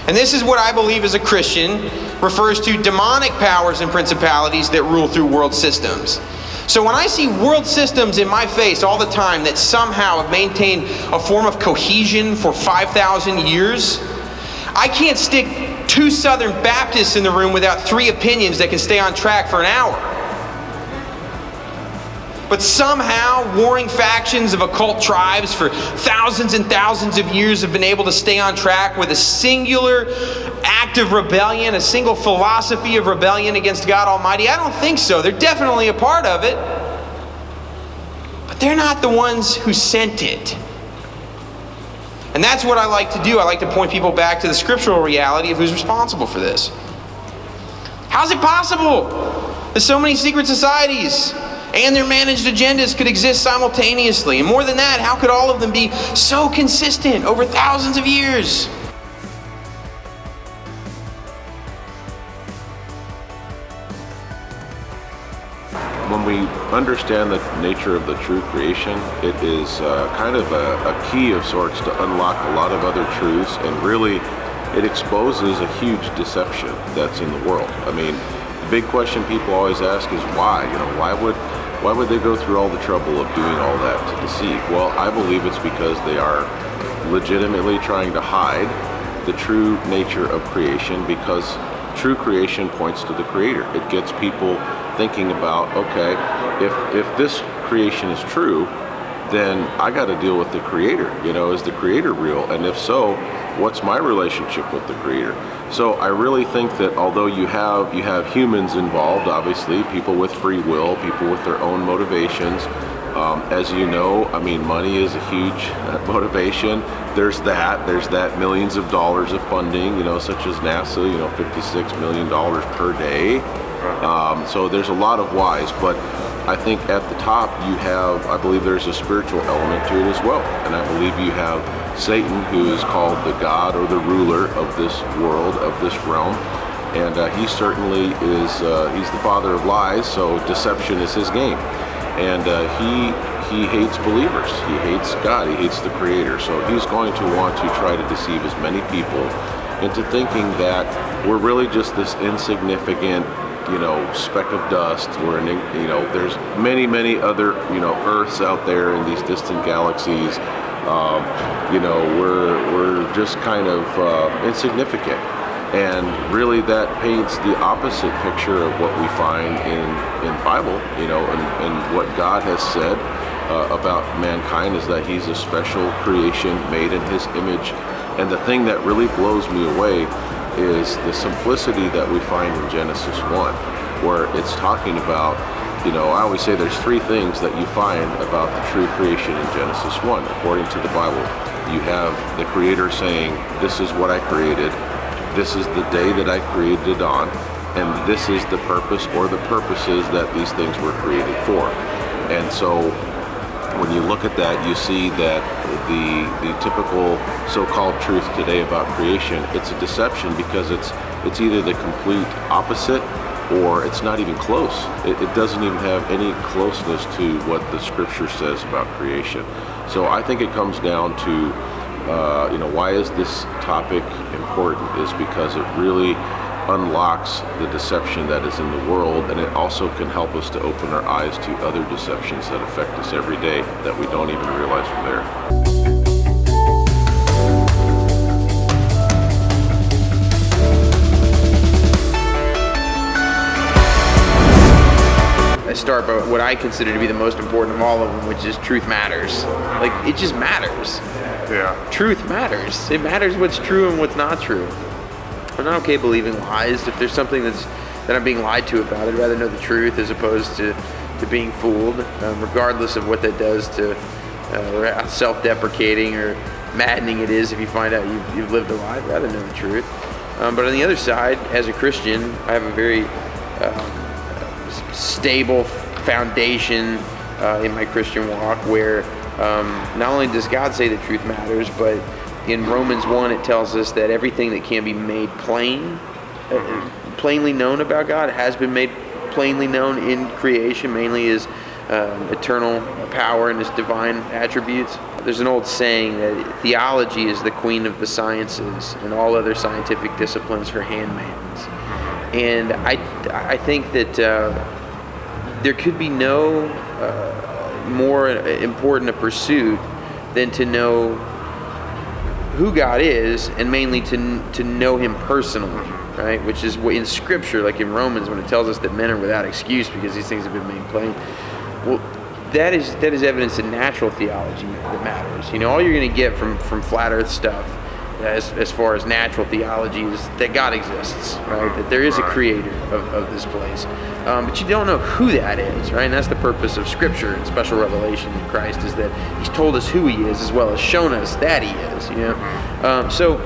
Speaker 6: And this is what I believe as a Christian refers to demonic powers and principalities that rule through world systems. So when I see world systems in my face all the time that somehow have maintained a form of cohesion for 5,000 years, I can't stick 2 Southern Baptists in the room without 3 opinions that can stay on track for an hour. But somehow, warring factions of occult tribes for thousands and thousands of years have been able to stay on track with a singular act of rebellion, a single philosophy of rebellion against God Almighty. I don't think so. They're definitely a part of it. But they're not the ones who sent it. And that's what I like to do. I like to point people back to the scriptural reality of who's responsible for this. How's it possible that so many secret societies and their managed agendas could exist simultaneously? And more than that, how could all of them be so consistent over thousands of years?
Speaker 7: When we understand the nature of the true creation, it is kind of a key of sorts to unlock a lot of other truths, and really it exposes a huge deception that's in the world. I mean, the big question people always ask is why? You know, why would they go through all the trouble of doing all that to deceive? Well, I believe it's because they are legitimately trying to hide the true nature of creation, because true creation points to the Creator. It gets people thinking about, okay, if this creation is true, then I got to deal with the Creator. You know, is the Creator real? And if so, what's my relationship with the Creator? So I really think that although you have humans involved, obviously, people with free will, people with their own motivations. As you know, I mean, money is a huge motivation. There's that millions of dollars of funding, you know, such as NASA, you know, $56 million per day. So there's a lot of whys, but I think at the top I believe there's a spiritual element to it as well. And I believe you have Satan, who is called the God or the ruler of this world, of this realm. And he certainly is, he's the father of lies, so deception is his game. And he hates believers. He hates God. He hates the Creator. So he's going to want to try to deceive as many people into thinking that we're really just this insignificant, you know, speck of dust. You know, there's many other, you know, Earths out there in these distant galaxies. You know, we're just kind of insignificant. And really that paints the opposite picture of what we find in Bible, you know, and what God has said about mankind is that he's a special creation made in his image. And the thing that really blows me away is the simplicity that we find in Genesis 1, where it's talking about, you know, I always say there's 3 things that you find about the true creation in Genesis 1. According to the Bible, you have the Creator saying, this is what I created. This is the day that I created it on, and this is the purpose or the purposes that these things were created for. And so when you look at that, you see that the typical so-called truth today about creation, it's a deception, because it's either the complete opposite or it's not even close. It doesn't even have any closeness to what the scripture says about creation. So I think it comes down to you know, why is this topic important, is because it really unlocks the deception that is in the world, and it also can help us to open our eyes to other deceptions that affect us every day that we don't even realize are there.
Speaker 6: I start by what I consider to be the most important of all of them, which is truth matters. Like, it just matters.
Speaker 1: Yeah.
Speaker 6: Truth matters. It matters what's true and what's not true. I'm not okay believing lies. If there's something that I'm being lied to about, I'd rather know the truth as opposed to being fooled, regardless of what that does to how self-deprecating or maddening it is if you find out you've lived a lie. I'd rather know the truth. But on the other side, as a Christian, I have a very stable foundation in my Christian walk where not only does God say the truth matters, but
Speaker 11: in Romans 1, it tells us that everything that can be made plainly known about God has been made plainly known in creation, mainly His eternal power and His divine attributes. There's an old saying that theology is the queen of the sciences and all other scientific disciplines her handmaidens. And I think that there could be no more important a pursuit than to know who God is, and mainly to know Him personally, right? Which is in Scripture, like in Romans, when it tells us that men are without excuse because these things have been made plain. Well, that is evidence in natural theology that matters. You know, all you're going to get from flat Earth stuff, as far as natural theology, is that God exists, right? That there is a creator of this place. But you don't know who that is, right? And that's the purpose of Scripture and special revelation in Christ, is that He's told us who He is as well as shown us that He is, you know? So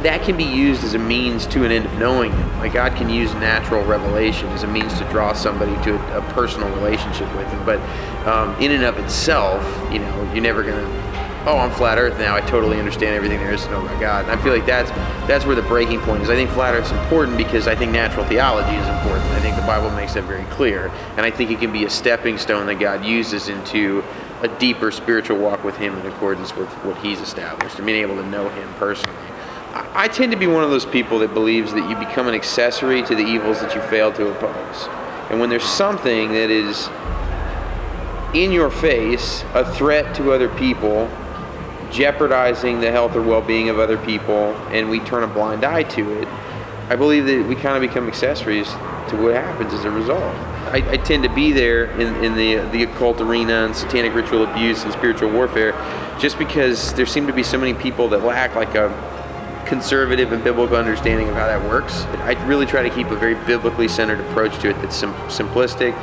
Speaker 11: that can be used as a means to an end of knowing Him. Like God can use natural revelation as a means to draw somebody to a personal relationship with Him. But in and of itself, you know, you're never going to, oh, I'm flat Earth now, I totally understand everything there is to know about God. And I feel like that's where the breaking point is. I think flat Earth's important because I think natural theology is important. I think the Bible makes that very clear. And I think it can be a stepping stone that God uses into a deeper spiritual walk with Him in accordance with what He's established and being able to know Him personally. I tend to be one of those people that believes that you become an accessory to the evils that you fail to oppose. And when there's something that is in your face, a threat to other people, jeopardizing the health or well-being of other people, and we turn a blind eye to it, I believe that we kind of become accessories to what happens as a result. I tend to be there in the occult arena and satanic ritual abuse and spiritual warfare just because there seem to be so many people that lack like a conservative and biblical understanding of how that works. I really try to keep a very biblically centered approach to it that's simplistic,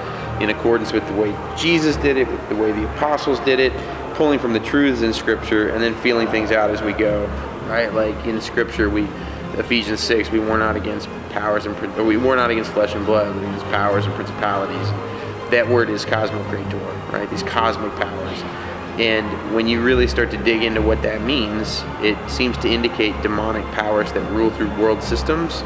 Speaker 11: in accordance with the way Jesus did it, with the way the apostles did it, pulling from the truths in Scripture and then feeling things out as we go, right? Like in Scripture, Ephesians 6, we war not against powers and we war not against flesh and blood, but against powers and principalities. That word is cosmocrator, right? These cosmic powers. And when you really start to dig into what that means, it seems to indicate demonic powers that rule through world systems.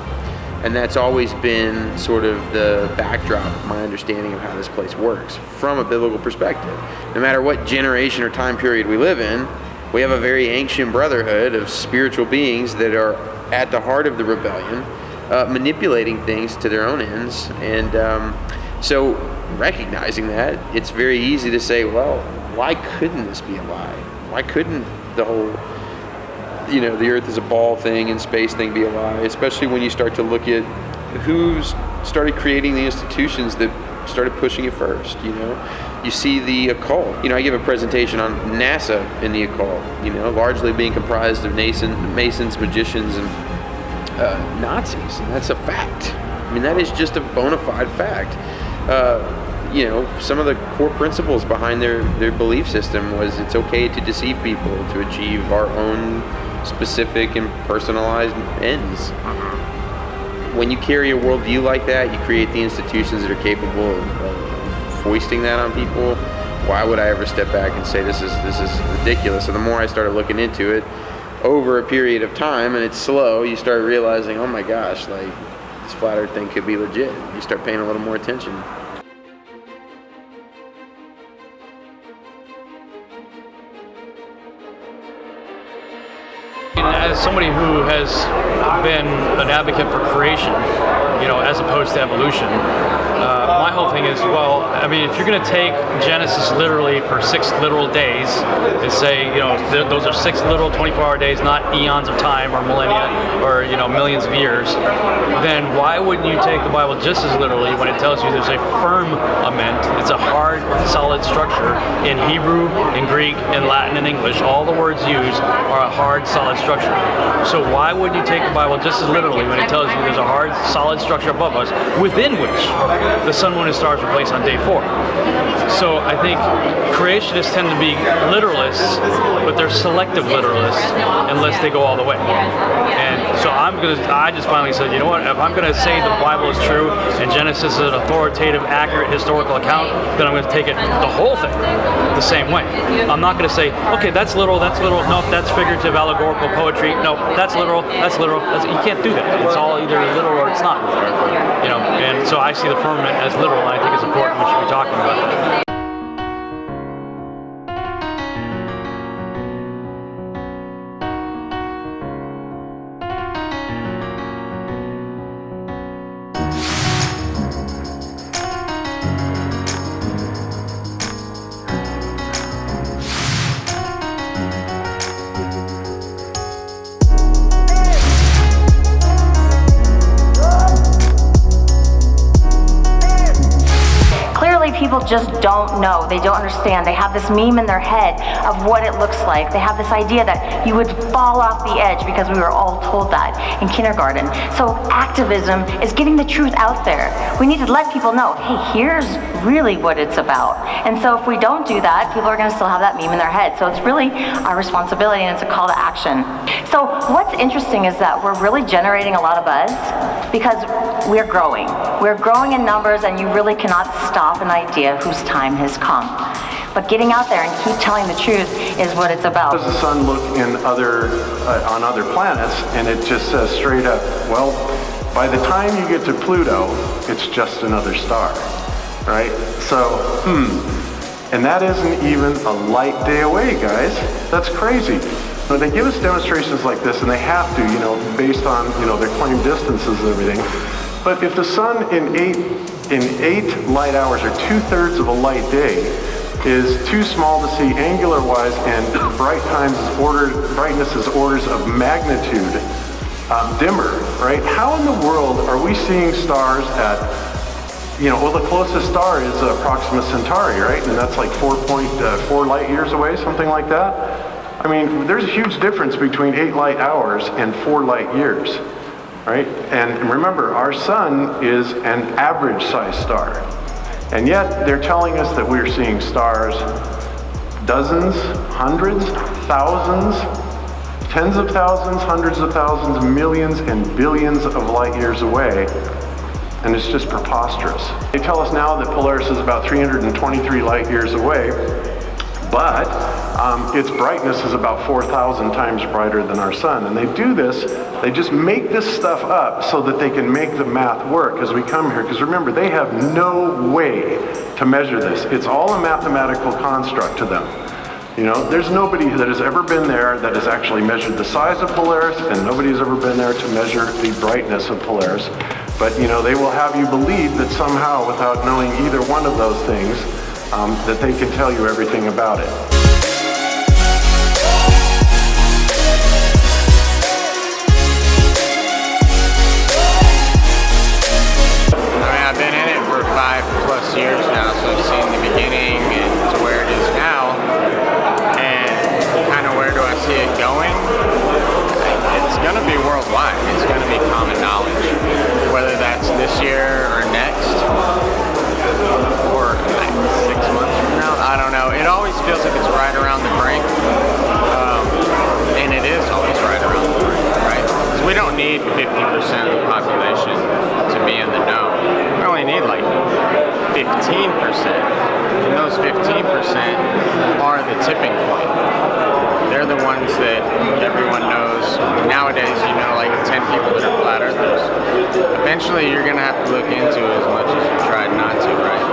Speaker 11: And that's always been sort of the backdrop of my understanding of how this place works from a biblical perspective. No matter what generation or time period we live in, we have a very ancient brotherhood of spiritual beings that are at the heart of the rebellion, manipulating things to their own ends. And so recognizing that, it's very easy to say, well, why couldn't this be a lie? Why couldn't the whole, you know, the earth is a ball thing and space thing be a lie? Especially when you start to look at who's started creating the institutions that started pushing it first, you know? You see the occult. You know, I give a presentation on NASA in the occult, you know, largely being comprised of Masons, magicians, and Nazis. And that's a fact. I mean, that is just a bona fide fact. You know, some of the core principles behind their belief system was it's okay to deceive people to achieve our own specific and personalized ends. When you carry a worldview like that, you create the institutions that are capable of foisting that on people. Why would I ever step back and say this is ridiculous? So the more I started looking into it over a period of time, and it's slow, you start realizing, oh my gosh, like this flat earth thing could be legit. You start paying a little more attention.
Speaker 12: As somebody who has been an advocate for creation, you know, as opposed to evolution, my whole thing is, well, I mean, if you're going to take Genesis literally for 6 literal days and say, you know, those are 6 literal 24-hour days, not eons of time or millennia or, you know, millions of years, then why wouldn't you take the Bible just as literally when it tells you there's a firmament? It's a hard, solid structure. In Hebrew, in Greek, in Latin, and English, all the words used are a hard, solid structure. So why wouldn't you take the Bible just as literally when it tells you there's a hard, solid structure above us within which the sun, moon, and stars were placed on day 4? So I think creationists tend to be literalists, but they're selective literalists unless they go all the way. And so I just finally said, you know what, if I'm going to say the Bible is true and Genesis is an authoritative, accurate historical account, then I'm going to take it, the whole thing, the same way. I'm not going to say, okay, that's literal, no, that's figurative, allegorical, poetry. No, that's literal. That's literal. You can't do that. It's all either literal or it's not. You know, and so I see the firmament as literal, and I think it's important we should be talking about that.
Speaker 13: People just don't know. They don't understand. They have this meme in their head of what it looks like. They have this idea that you would fall off the edge because we were all told that in kindergarten. So activism is getting the truth out there. We need to let people know, hey, here's really what it's about. And so if we don't do that, people are going to still have that meme in their head. So it's really our responsibility, and it's a call to action. So what's interesting is that we're really generating a lot of buzz because we're growing. We're growing in numbers, and you really cannot stop an idea whose time has come. But getting out there and keep telling the truth is what it's about.
Speaker 14: How does the sun look in on other planets? And it just says straight up, well, by the time you get to Pluto, it's just another star, right? So, and that isn't even a light day away, guys. That's crazy. But they give us demonstrations like this, and they have to, you know, based on, you know, their claimed distances and everything. But if the sun in eight light hours, or 2/3 of a light day, is too small to see angular-wise, and brightness is orders of magnitude dimmer, right? How in the world are we seeing stars at, you know, well, the closest star is Proxima Centauri, right? And that's like 4.4 light years away, something like that. I mean, there's a huge difference between 8 light hours and 4 light years, right? And remember, our sun is an average-sized star. And yet, they're telling us that we're seeing stars dozens, hundreds, thousands, tens of thousands, hundreds of thousands, millions, and billions of light years away. And it's just preposterous. They tell us now that Polaris is about 323 light years away, but its brightness is about 4,000 times brighter than our sun. And they do this, they just make this stuff up so that they can make the math work as we come here. Because remember, they have no way to measure this. It's all a mathematical construct to them. You know, there's nobody that has ever been there that has actually measured the size of Polaris, and nobody has ever been there to measure the brightness of Polaris. But, you know, they will have you believe that somehow, without knowing either one of those things, that they can tell you everything about it.
Speaker 17: I've been in it for 5+ years now, so I've seen the beginning and to where it is now, and kind of where do I see it going? It's going to be worldwide. It's going to be common knowledge, whether that's this year or next, or like 6 months from now. I don't know. It always feels like it's right around the brink, and it is always right around the brink, right? Because we don't need 50% of the population to be in the know. We only need like 15%, and those 15% are the tipping point. They're the ones that everyone knows. Nowadays, you know, like 10 people that are flat earthers. Eventually, you're going to have to look into as much as you tried not to, right?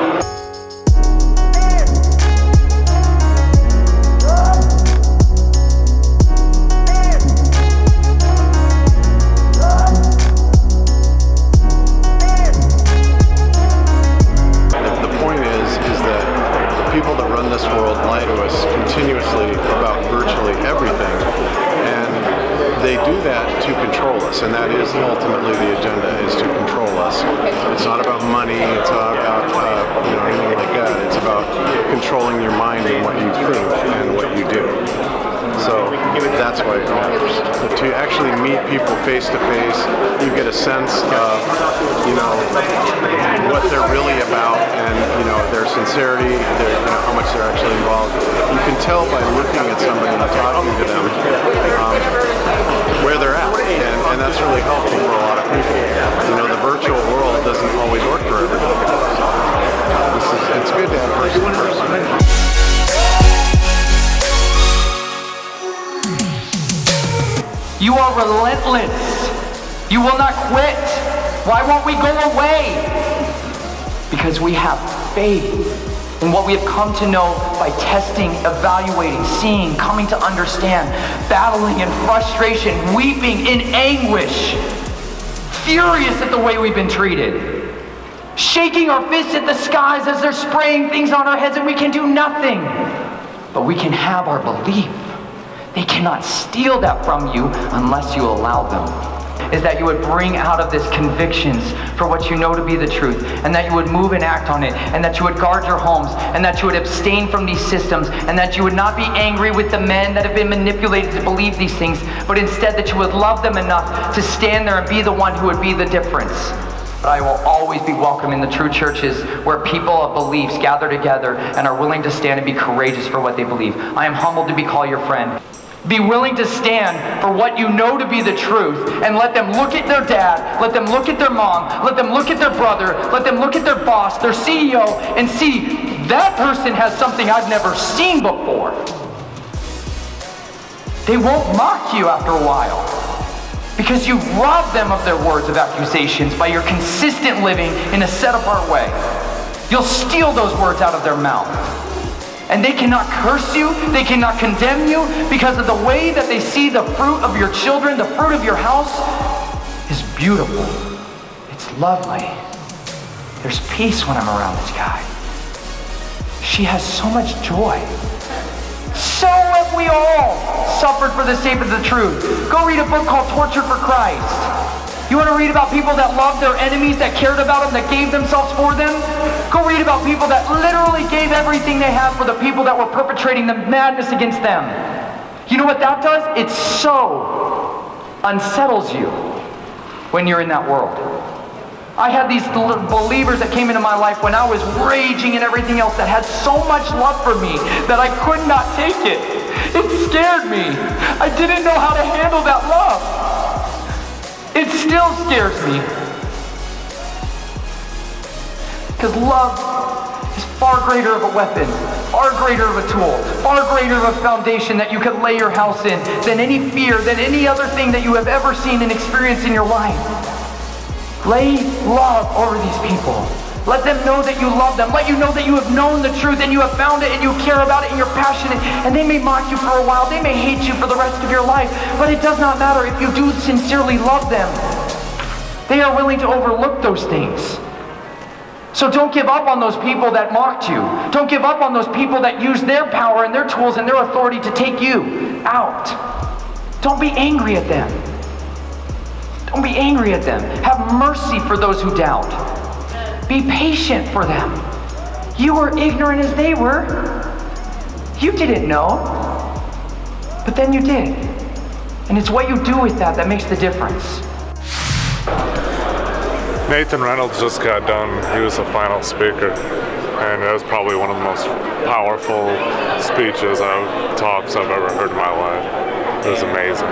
Speaker 14: People that run this world lie to us continuously about virtually everything, and they do that to control us, and that is ultimately the agenda, is to control us. It's not about money, it's not about you know, anything like that. It's about controlling your mind and what you think and what you do. So that's why it matters. To actually meet people face to face, you get a sense of, you know, what they're really about, and, you know, their sincerity, their, you know, how much they're actually involved. You can tell by looking at somebody and talking to them where they're at, and that's really helpful for a lot of people. You know, the virtual world doesn't always work for everybody. So it's good to have person to person.
Speaker 3: are relentless. You will not quit. Why won't we go away? Because we have faith in what we have come to know by testing, evaluating, seeing, coming to understand, battling in frustration, weeping in anguish, furious at the way we've been treated, shaking our fists at the skies as they're spraying things on our heads and we can do nothing. But we can have our belief. They cannot steal that from you unless you allow them. Is that you would bring out of this convictions for what you know to be the truth, and that you would move and act on it, and that you would guard your homes, and that you would abstain from these systems, and that you would not be angry with the men that have been manipulated to believe these things, but instead that you would love them enough to stand there and be the one who would be the difference. But I will always be welcome in the true churches where people of beliefs gather together and are willing to stand and be courageous for what they believe. I am humbled to be called your friend. Be willing to stand for what you know to be the truth, and let them look at their dad, let them look at their mom, let them look at their brother, let them look at their boss, their CEO, and see that person has something I've never seen before. They won't mock you after a while because you rob them of their words of accusations by your consistent living in a set-apart way. You'll steal those words out of their mouth. And they cannot curse you, they cannot condemn you, because of the way that they see the fruit of your children, the fruit of your house is beautiful. It's lovely. There's peace when I'm around this guy. She has so much joy. So have we all suffered for the sake of the truth. Go read a book called Torture for Christ. You want to read about people that loved their enemies, that cared about them, that gave themselves for them? Go read about people that literally gave everything they had for the people that were perpetrating the madness against them. You know what that does? It so unsettles you when you're in that world. I had these believers that came into my life when I was raging and everything else that had so much love for me that I could not take it. It scared me. I didn't know how to handle that love. It still scares me. Because love is far greater of a weapon, far greater of a tool, far greater of a foundation that you could lay your house in than any fear, than any other thing that you have ever seen and experienced in your life. Lay love over these people. Let them know that you love them. Let you know that you have known the truth and you have found it and you care about it and you're passionate. And they may mock you for a while. They may hate you for the rest of your life. But it does not matter if you do sincerely love them. They are willing to overlook those things. So don't give up on those people that mocked you. Don't give up on those people that use their power and their tools and their authority to take you out. Don't be angry at them. Don't be angry at them. Have mercy for those who doubt. Be patient for them. You were ignorant as they were. You didn't know. But then you did. And it's what you do with that that makes the difference.
Speaker 1: Nathan Reynolds just got done. He was the final speaker. And it was probably one of the most powerful talks I've ever heard in my life. It was amazing.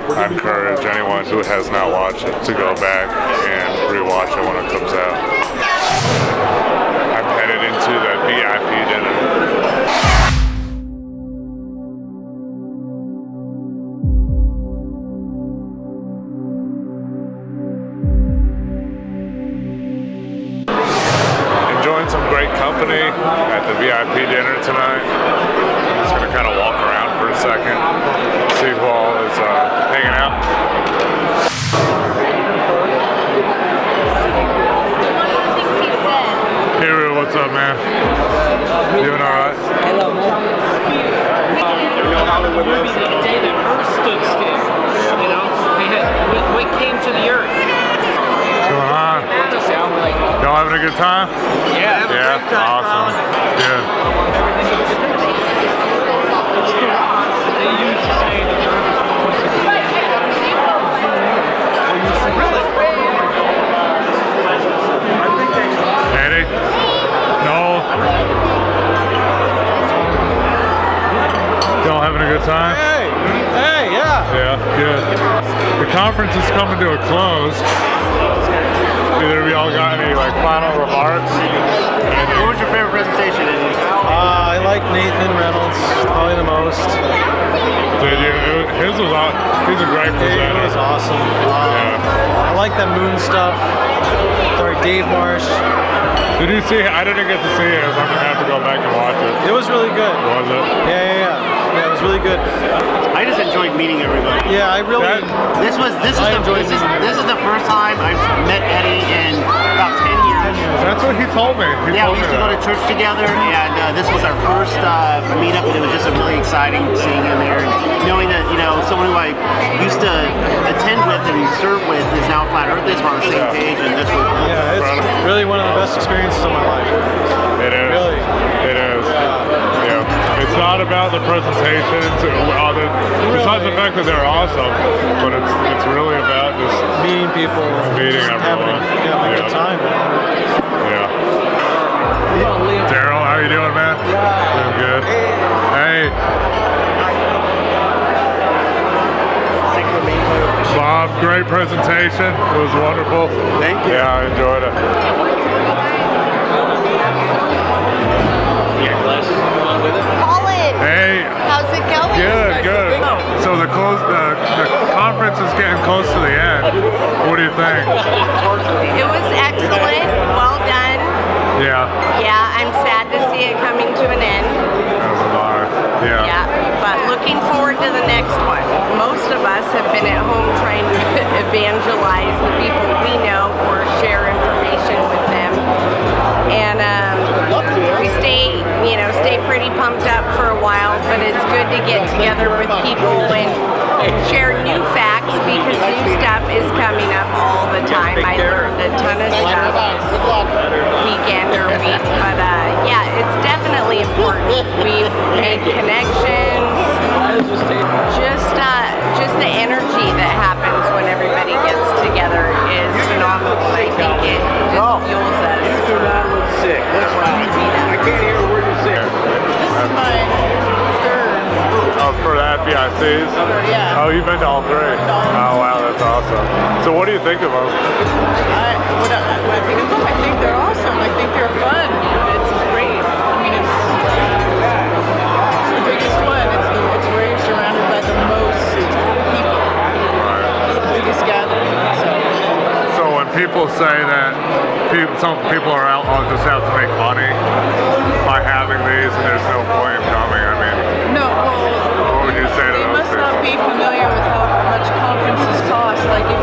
Speaker 1: I encourage anyone who has not watched it to go back and rewatch it when it comes out. I'm headed into the VIP dinner. Enjoying some great company at the VIP dinner tonight. I'm just going to kind of walk around for a second, see who all is hanging out. Hey, Rue, what's up, man? Doing all right?
Speaker 16: Hello, man. You know Hollywood lives? The day that Earth stood still, you know, we came to the Earth.
Speaker 1: What's going on? Y'all having a good time?
Speaker 16: Yeah, having a great time.
Speaker 1: Awesome. Good.
Speaker 16: They used to say that the Earth was supposed to be.
Speaker 1: Eddie? No? Y'all having a good time?
Speaker 23: Hey, yeah.
Speaker 1: Yeah, good. The conference is coming to a close. Either of y'all got any final remarks?
Speaker 23: What was your favorite presentation? I like Nathan Reynolds, probably the most.
Speaker 1: Did you? He's a great presenter.
Speaker 18: He was awesome. I like that moon stuff. Sorry, Dave Marsh.
Speaker 1: Did you see? I didn't get to see it, so I'm gonna have to go back and watch it.
Speaker 18: It was really good.
Speaker 1: Was it?
Speaker 18: Yeah, it was really good.
Speaker 23: I just enjoyed meeting everybody.
Speaker 18: Yeah, I really.
Speaker 23: This is the first time I've met Eddie in about 10 years.
Speaker 1: That's what he told me.
Speaker 23: We used to go to church together, and this was our first meetup, and it was just really exciting seeing him there and knowing that someone who I used to attend with and serve with is now Flat Earthers. We're on the same page, and this was
Speaker 18: it's really one of the best experiences of my life.
Speaker 1: It is.
Speaker 18: Really.
Speaker 1: It is. Yeah. It's not about the presentations, besides the fact that they're awesome, but it's really about just
Speaker 18: meeting people,
Speaker 1: meeting everyone.
Speaker 18: Having a good time.
Speaker 1: Yeah. Daryl, how you doing, man? Doing good. Hey. Bob, great presentation. It was wonderful.
Speaker 23: Thank you.
Speaker 1: Yeah, I enjoyed it.
Speaker 19: Colin!
Speaker 1: Hey!
Speaker 19: How's it going?
Speaker 1: Good. So the conference is getting close to the end. What do you think?
Speaker 19: It was excellent. Well done.
Speaker 1: Yeah.
Speaker 19: Yeah, I'm sad to see it coming to an end.
Speaker 1: As am I. Yeah.
Speaker 19: Yeah, but looking forward to the next one. Most of us have been at home trying to evangelize the people we know or share information with them. And we stay pretty pumped up for a while, but it's good to get together with people and share new facts because new stuff is coming up all the time. I learned a ton of stuff this weekend or week, but it's definitely important. We've made connections. Just the energy that happens when everybody gets together is phenomenal. I think it just fuels us.
Speaker 23: I can't hear a word you're saying.
Speaker 19: This is my third.
Speaker 1: Oh, for the FBICs?
Speaker 19: Yeah.
Speaker 1: Oh, you've been to all three? Oh, wow, that's awesome. So what do you think of them?
Speaker 19: What I think of them? I think they're awesome. I think they're fun. It's great. I mean, it's the biggest one. It's where you're surrounded by the most people. It's the biggest gathering.
Speaker 1: So when people say that some people are out just have to make money by having these and there's no point in coming, I mean, what would you say to those
Speaker 20: must not be familiar with how much conferences cost. Like if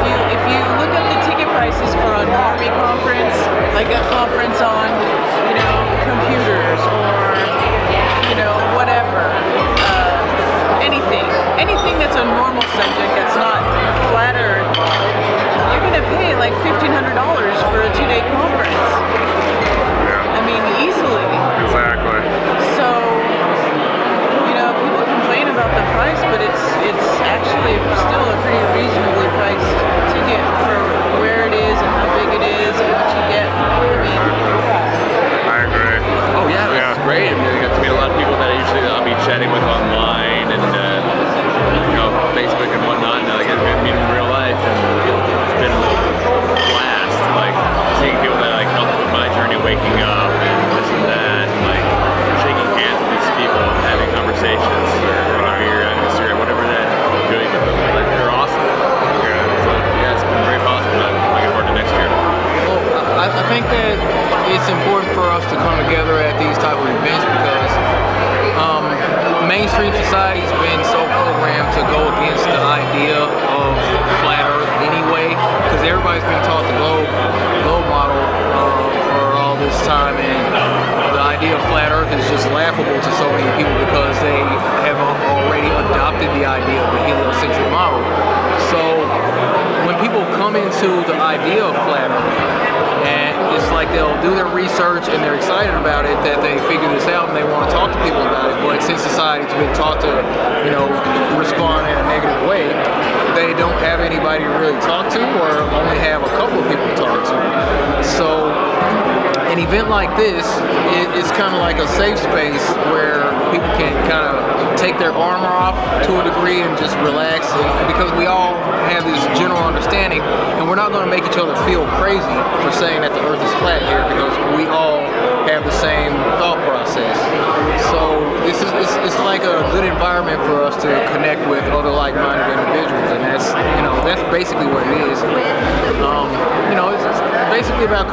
Speaker 20: you look at the ticket prices for a Normie conference, like a conference on, computers or, whatever, anything that's a normal subject that's not flat Earth, you're gonna pay like $1,500 for a 2-day conference. I mean, easily.
Speaker 1: Exactly.
Speaker 20: So, people complain about the price, but it's actually still a pretty reasonably priced ticket for where it is and how big it is and what you get.
Speaker 1: I agree.
Speaker 24: Oh yeah, it's great. I mean, I got to meet a lot of people that I'll be chatting with online and Facebook and whatnot. And I get to meet them in real life, and it's been a blast. Like seeing people that helped with my journey, waking up and this and that, and shaking hands with these people, having conversations, or beer on Instagram, whatever that I'm doing with them. They're awesome. So it's been very positive. I'm looking forward to next year.
Speaker 25: Well, I think that it's important for us to come together at these type of events because mainstream society's been so programmed to go against the idea of flat Earth anyway, because everybody's been taught the globe model for all this time, and the idea of flat Earth is just laughable to so many people because they have already adopted the idea of the heliocentric model. So when people come into the idea of flat Earth, and it's like they'll do their research and they're excited about it that they figure this out and they want to talk to people about it, but since society's been taught to, respond in a negative way, they don't have anybody to really talk to or only have a couple of people to talk to. So an event like this is kind of like a safe space where people can kind of take their armor off to a degree and just relax, because we all have this general understanding, and we're not going to make each other feel crazy for saying that the Earth is flat here, because we all have the same thought process. So it's like a good environment for us to connect with other like-minded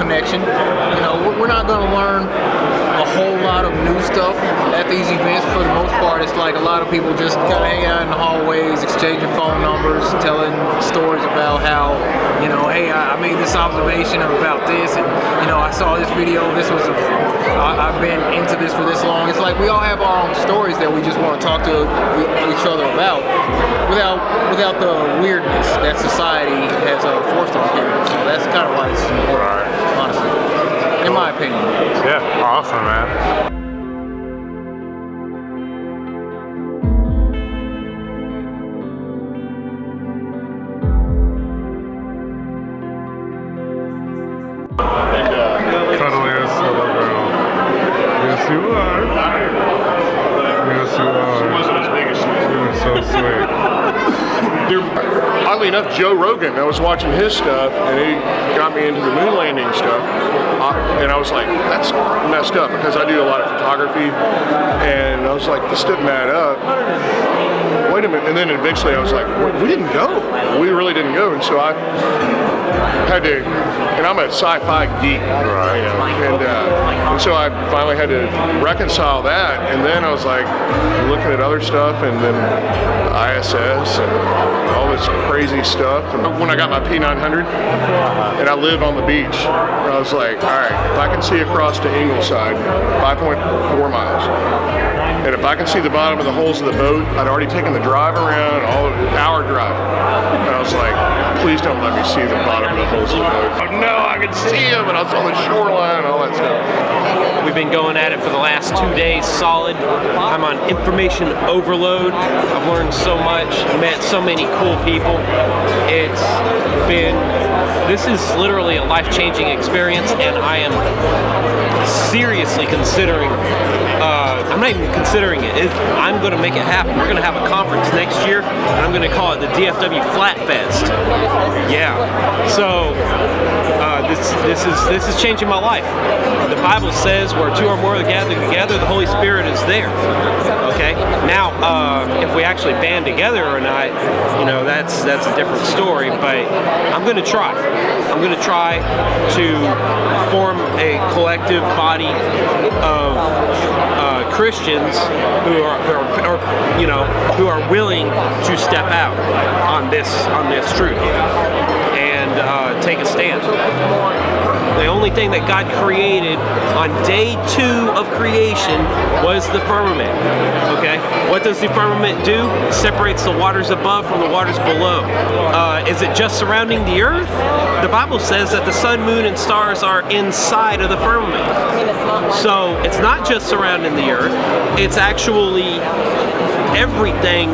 Speaker 25: connection. You know, we're not going to learn a whole lot of new stuff at these events. For the most part, it's like a lot of people just kind of hang out in the hallways, exchanging phone numbers, telling stories about how, you know, hey, I made this observation about this, and, you know, I saw this video, I've been into this for this long. It's like we all have our own stories that we just want to talk to each other about without the weirdness that society has forced on people. So that's kind of why this is important, honestly, in my opinion.
Speaker 1: Yeah, awesome, man. Cuddliest little girl. Yes, you are. Yes, you are. She wasn't as big as she was. You were so sweet.
Speaker 8: Dude, oddly enough, Joe Rogan, I was watching his stuff, and he got me into the moon landing stuff. And I was like, that's messed up, because I do a lot of photography. And I was like, this didn't add up. Wait a minute. And then eventually I was like, we didn't go. We really didn't go. And so I had to, and I'm a sci-fi geek, right? You know, and so I finally had to reconcile that. And then I was like looking at other stuff, and then ISS and all this crazy stuff. And when I got my P900 and I live on the beach, I was like, all right, if I can see across to Ingleside, 5.4 miles, and if I can see the bottom of the holes of the boat, I'd already taken the drive around, hour drive. And I was like, please don't let me see the bottom of the holes of the boat. Oh, no, I can see them, and I was on the shoreline and all that stuff.
Speaker 10: We've been going at it for the last 2 days solid. I'm on information overload. I've learned so much, met so many cool people. This is literally a life-changing experience, and I am seriously considering, I'm not even considering it. I'm going to make it happen. We're going to have a conference next year, and I'm going to call it the DFW Flat Fest. Yeah. So this is changing my life. The Bible says where two or more are gathered together, the Holy Spirit is there. Okay. Now, if we actually band together or not, you know, that's a different story. But I'm going to try. I'm going to try to form a collective body of Christians who are willing to step out on this truth and take a stand. The only thing that God created on day 2 of creation was the firmament. Okay? What does the firmament do? It separates the waters above from the waters below. Is it just surrounding the earth? The Bible says that the sun, moon, and stars are inside of the firmament. So it's not just surrounding the earth, it's actually everything,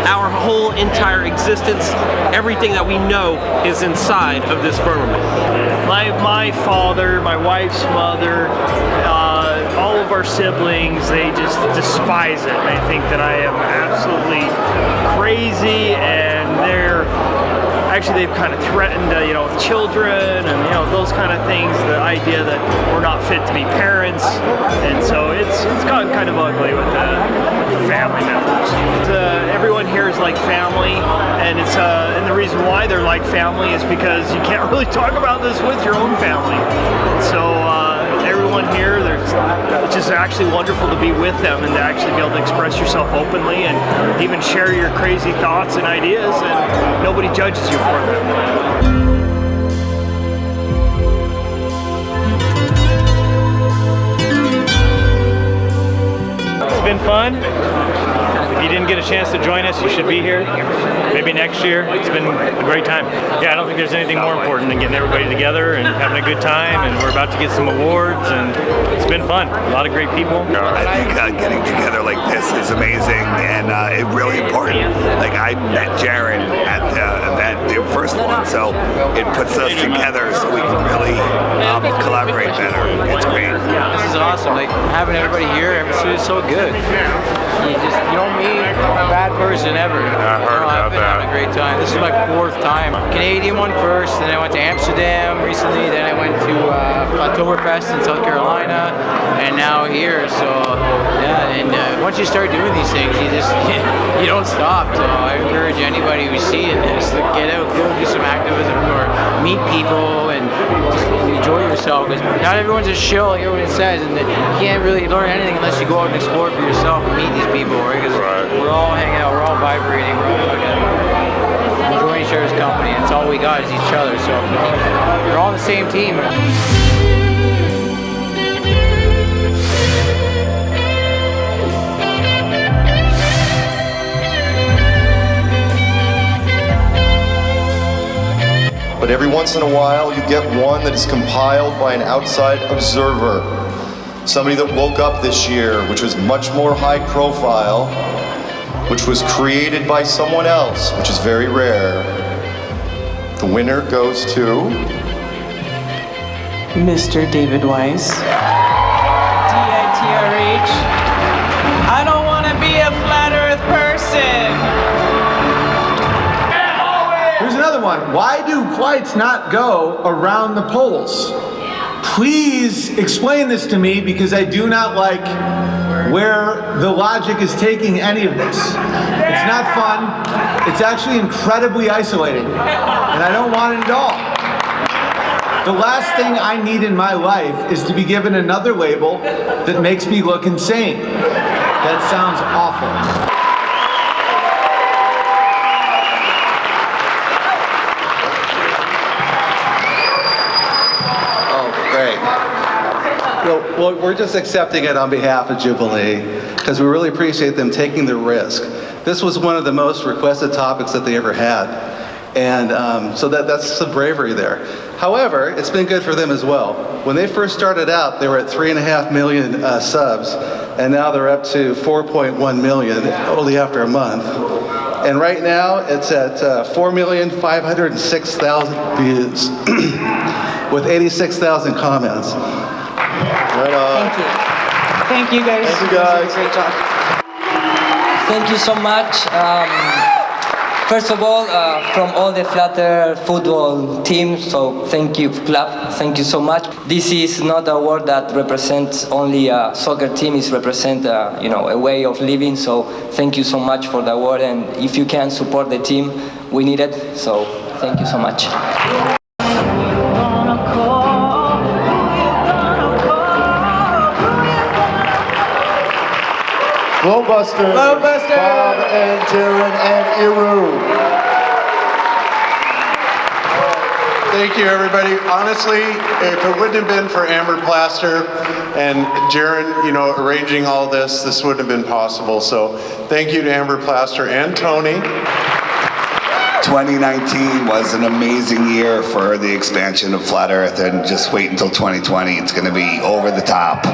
Speaker 10: our whole entire existence, everything that we know is inside of this firmament.
Speaker 5: My father, my wife's mother, all of our siblings, they just despise it. They think that I am absolutely crazy, and they've kind of threatened, with children and, those kind of things, the idea that we're not fit to be parents. And so it's gotten kind of ugly with the family members. Everyone here is like family, and and the reason why they're like family is because you can't really talk about this with your own family. So everyone here, it's just actually wonderful to be with them and to actually be able to express yourself openly and even share your crazy thoughts and ideas, and nobody judges you for them. It's been fun. If you didn't get a chance to join us, you should be here. Maybe next year. It's been a great time. Yeah, I don't think there's anything more important than getting everybody together and having a good time, and we're about to get some awards, and it's been fun. A lot of great people.
Speaker 2: I think getting together like this is amazing, and it's really important. Like, I met Jaron at the event, the first one, so it puts us together so we can really collaborate better. It's great.
Speaker 25: This is awesome. Like, having everybody here, it's so good. You don't meet a bad person ever.
Speaker 1: I heard about that.
Speaker 25: Having a great time. This is my 4th time. Canadian one first, then I went to Amsterdam recently, then I went to Oktoberfest in South Carolina, and now here. So yeah, and
Speaker 4: once you start doing these things, you don't stop. So I encourage anybody who's seeing this to get out, go do some activism or meet people and just enjoy yourself. Because not everyone's a shill, like everyone says, and you can't really learn anything unless you go out and explore for yourself and meet these people, right? Because we're all hanging out, we're all vibrating, we're all fucking enjoying each other's company. It's all we got is each other. So we're all on the same team.
Speaker 9: But every once in a while, you get one that is compiled by an outside observer. Somebody that woke up this year, which was much more high profile, which was created by someone else, which is very rare. The winner goes to
Speaker 20: Mr. David Weiss. DITRH. I don't want to be a flat earth person.
Speaker 15: Here's another one. Why do flights not go around the poles? Please explain this to me, because I do not like where the logic is taking any of this. It's not fun. It's actually incredibly isolating, and I don't want it at all. The last thing I need in my life is to be given another label that makes me look insane. That sounds awful.
Speaker 21: Well, we're just accepting it on behalf of Jubilee because we really appreciate them taking the risk. This was one of the most requested topics that they ever had, and so that's some bravery there. However, it's been good for them as well. When they first started out, they were at 3.5 million subs, and now they're up to 4.1 million only after a month. And right now, it's at 4,506,000 views with 86,000 comments.
Speaker 22: Thank you. Thank you guys.
Speaker 9: Thank you guys.
Speaker 22: Great job. Thank you so much. First of all, from all the Flat Earth football team, so thank you, club. Thank you so much. This is not a award that represents only a soccer team. It represents, a way of living. So thank you so much for the award. And if you can support the team, we need it. So thank you so much.
Speaker 9: Glowbusters, Bob and Jaron and Iru.
Speaker 14: Thank you, everybody. Honestly, if it wouldn't have been for Amber Plaster and Jaron, arranging all this wouldn't have been possible. So thank you to Amber Plaster and Tony.
Speaker 2: 2019 was an amazing year for the expansion of Flat Earth, and just wait until 2020. It's going to be over the top.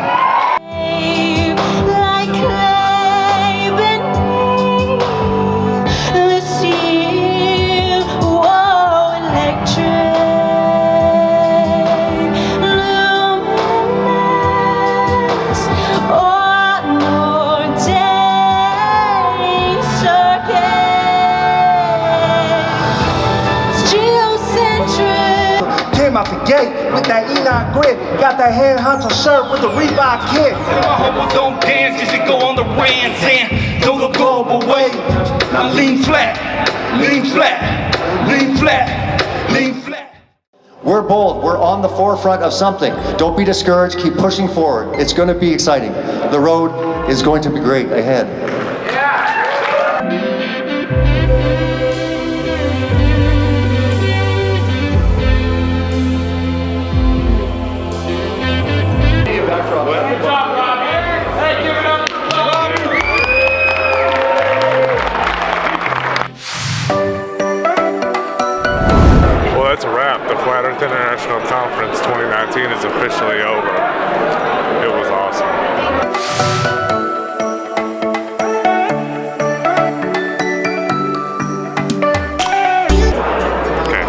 Speaker 26: Out the gate with that Enoch grit, got that Head Hunter shirt with the Reebok kick.
Speaker 27: My homies don't dance, just to go on the rants and go the global way. Now lean flat, lean flat, lean flat, lean flat.
Speaker 26: We're bold, we're on the forefront of something. Don't be discouraged, keep pushing forward. It's going to be exciting. The road is going to be great ahead.
Speaker 1: That's a wrap. The Flat Earth International Conference 2019 is officially over. It was awesome. Okay,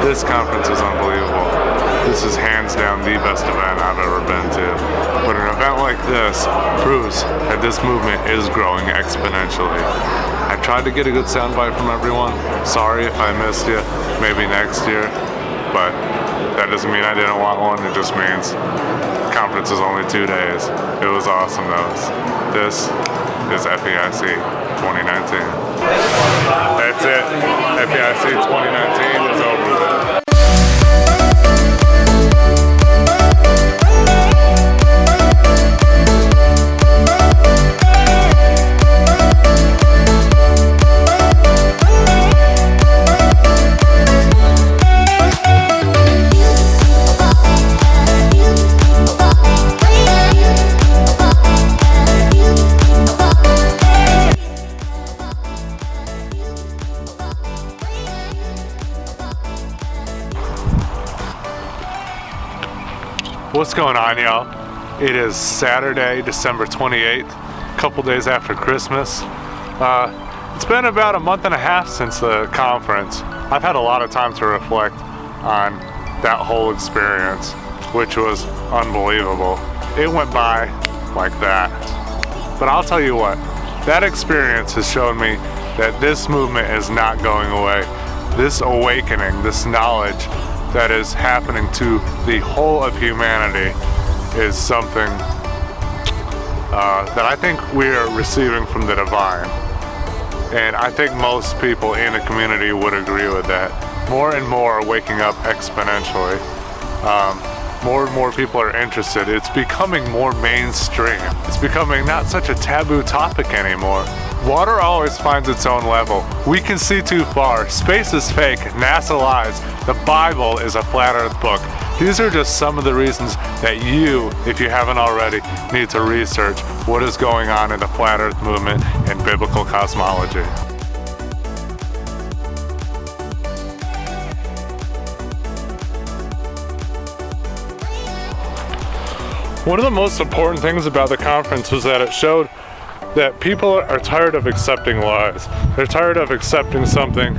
Speaker 1: this conference is unbelievable. This is hands down the best event I've ever been to. But an event like this proves that this movement is growing exponentially. I tried to get a good soundbite from everyone. Sorry if I missed you. Maybe next year. But that doesn't mean I didn't want one. It just means the conference is only 2 days. It was awesome though. This is FEIC 2019. That's it. FEIC 2019 is over with. What's going on, y'all? It is Saturday, December 28th, a couple days after Christmas. It's been about a month and a half since the conference. I've had a lot of time to reflect on that whole experience, which was unbelievable. It went by like that. But I'll tell you what, that experience has shown me that this movement is not going away. This awakening, this knowledge that is happening to the whole of humanity is something that I think we are receiving from the divine. And I think most people in the community would agree with that. More and more are waking up exponentially. More and more people are interested. It's becoming more mainstream. It's becoming not such a taboo topic anymore. Water always finds its own level. We can see too far. Space is fake. NASA lies. The Bible is a flat earth book. These are just some of the reasons that you, if you haven't already, need to research what is going on in the flat earth movement and biblical cosmology. One of the most important things about the conference was that it showed that people are tired of accepting lies. They're tired of accepting something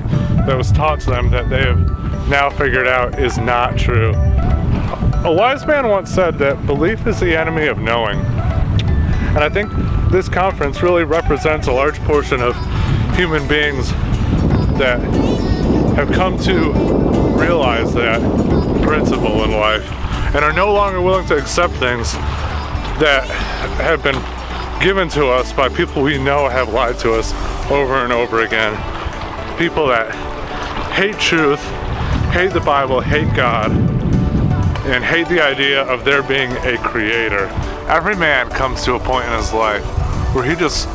Speaker 1: that was taught to them that they have now figured out is not true. A wise man once said that belief is the enemy of knowing. And I think this conference really represents a large portion of human beings that have come to realize that principle in life and are no longer willing to accept things that have been given to us by people we know have lied to us over and over again. People that hate truth, hate the Bible, hate God, and hate the idea of there being a creator. Every man comes to a point in his life where he just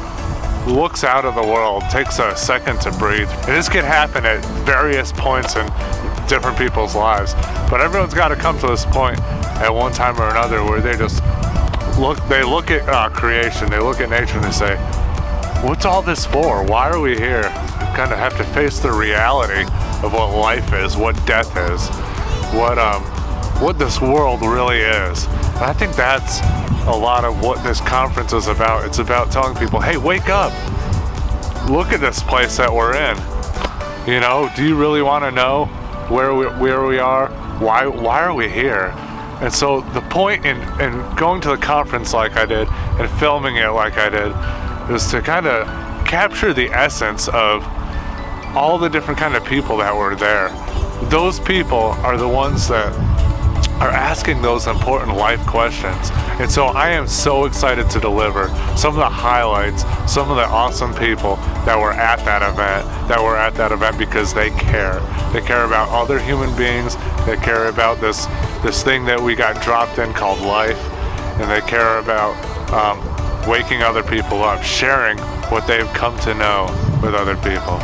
Speaker 1: looks out of the world, takes a second to breathe. And this can happen at various points in different people's lives. But everyone's got to come to this point at one time or another where they just look at creation, they look at nature and they say, what's all this for? Why are we here? We kind of have to face the reality of what life is, what death is, what this world really is. And I think that's a lot of what this conference is about. It's about telling people, hey, wake up. Look at this place that we're in. You know, do you really want to know where we are? Why are we here? And so the point in going to the conference like I did and filming it like I did is to kind of capture the essence of all the different kind of people that were there. Those people are the ones that are asking those important life questions. And so I am so excited to deliver some of the highlights, some of the awesome people that were at that event because they care. They care about other human beings. They care about this thing that we got dropped in called life. And they care about waking other people up, sharing what they've come to know with other people.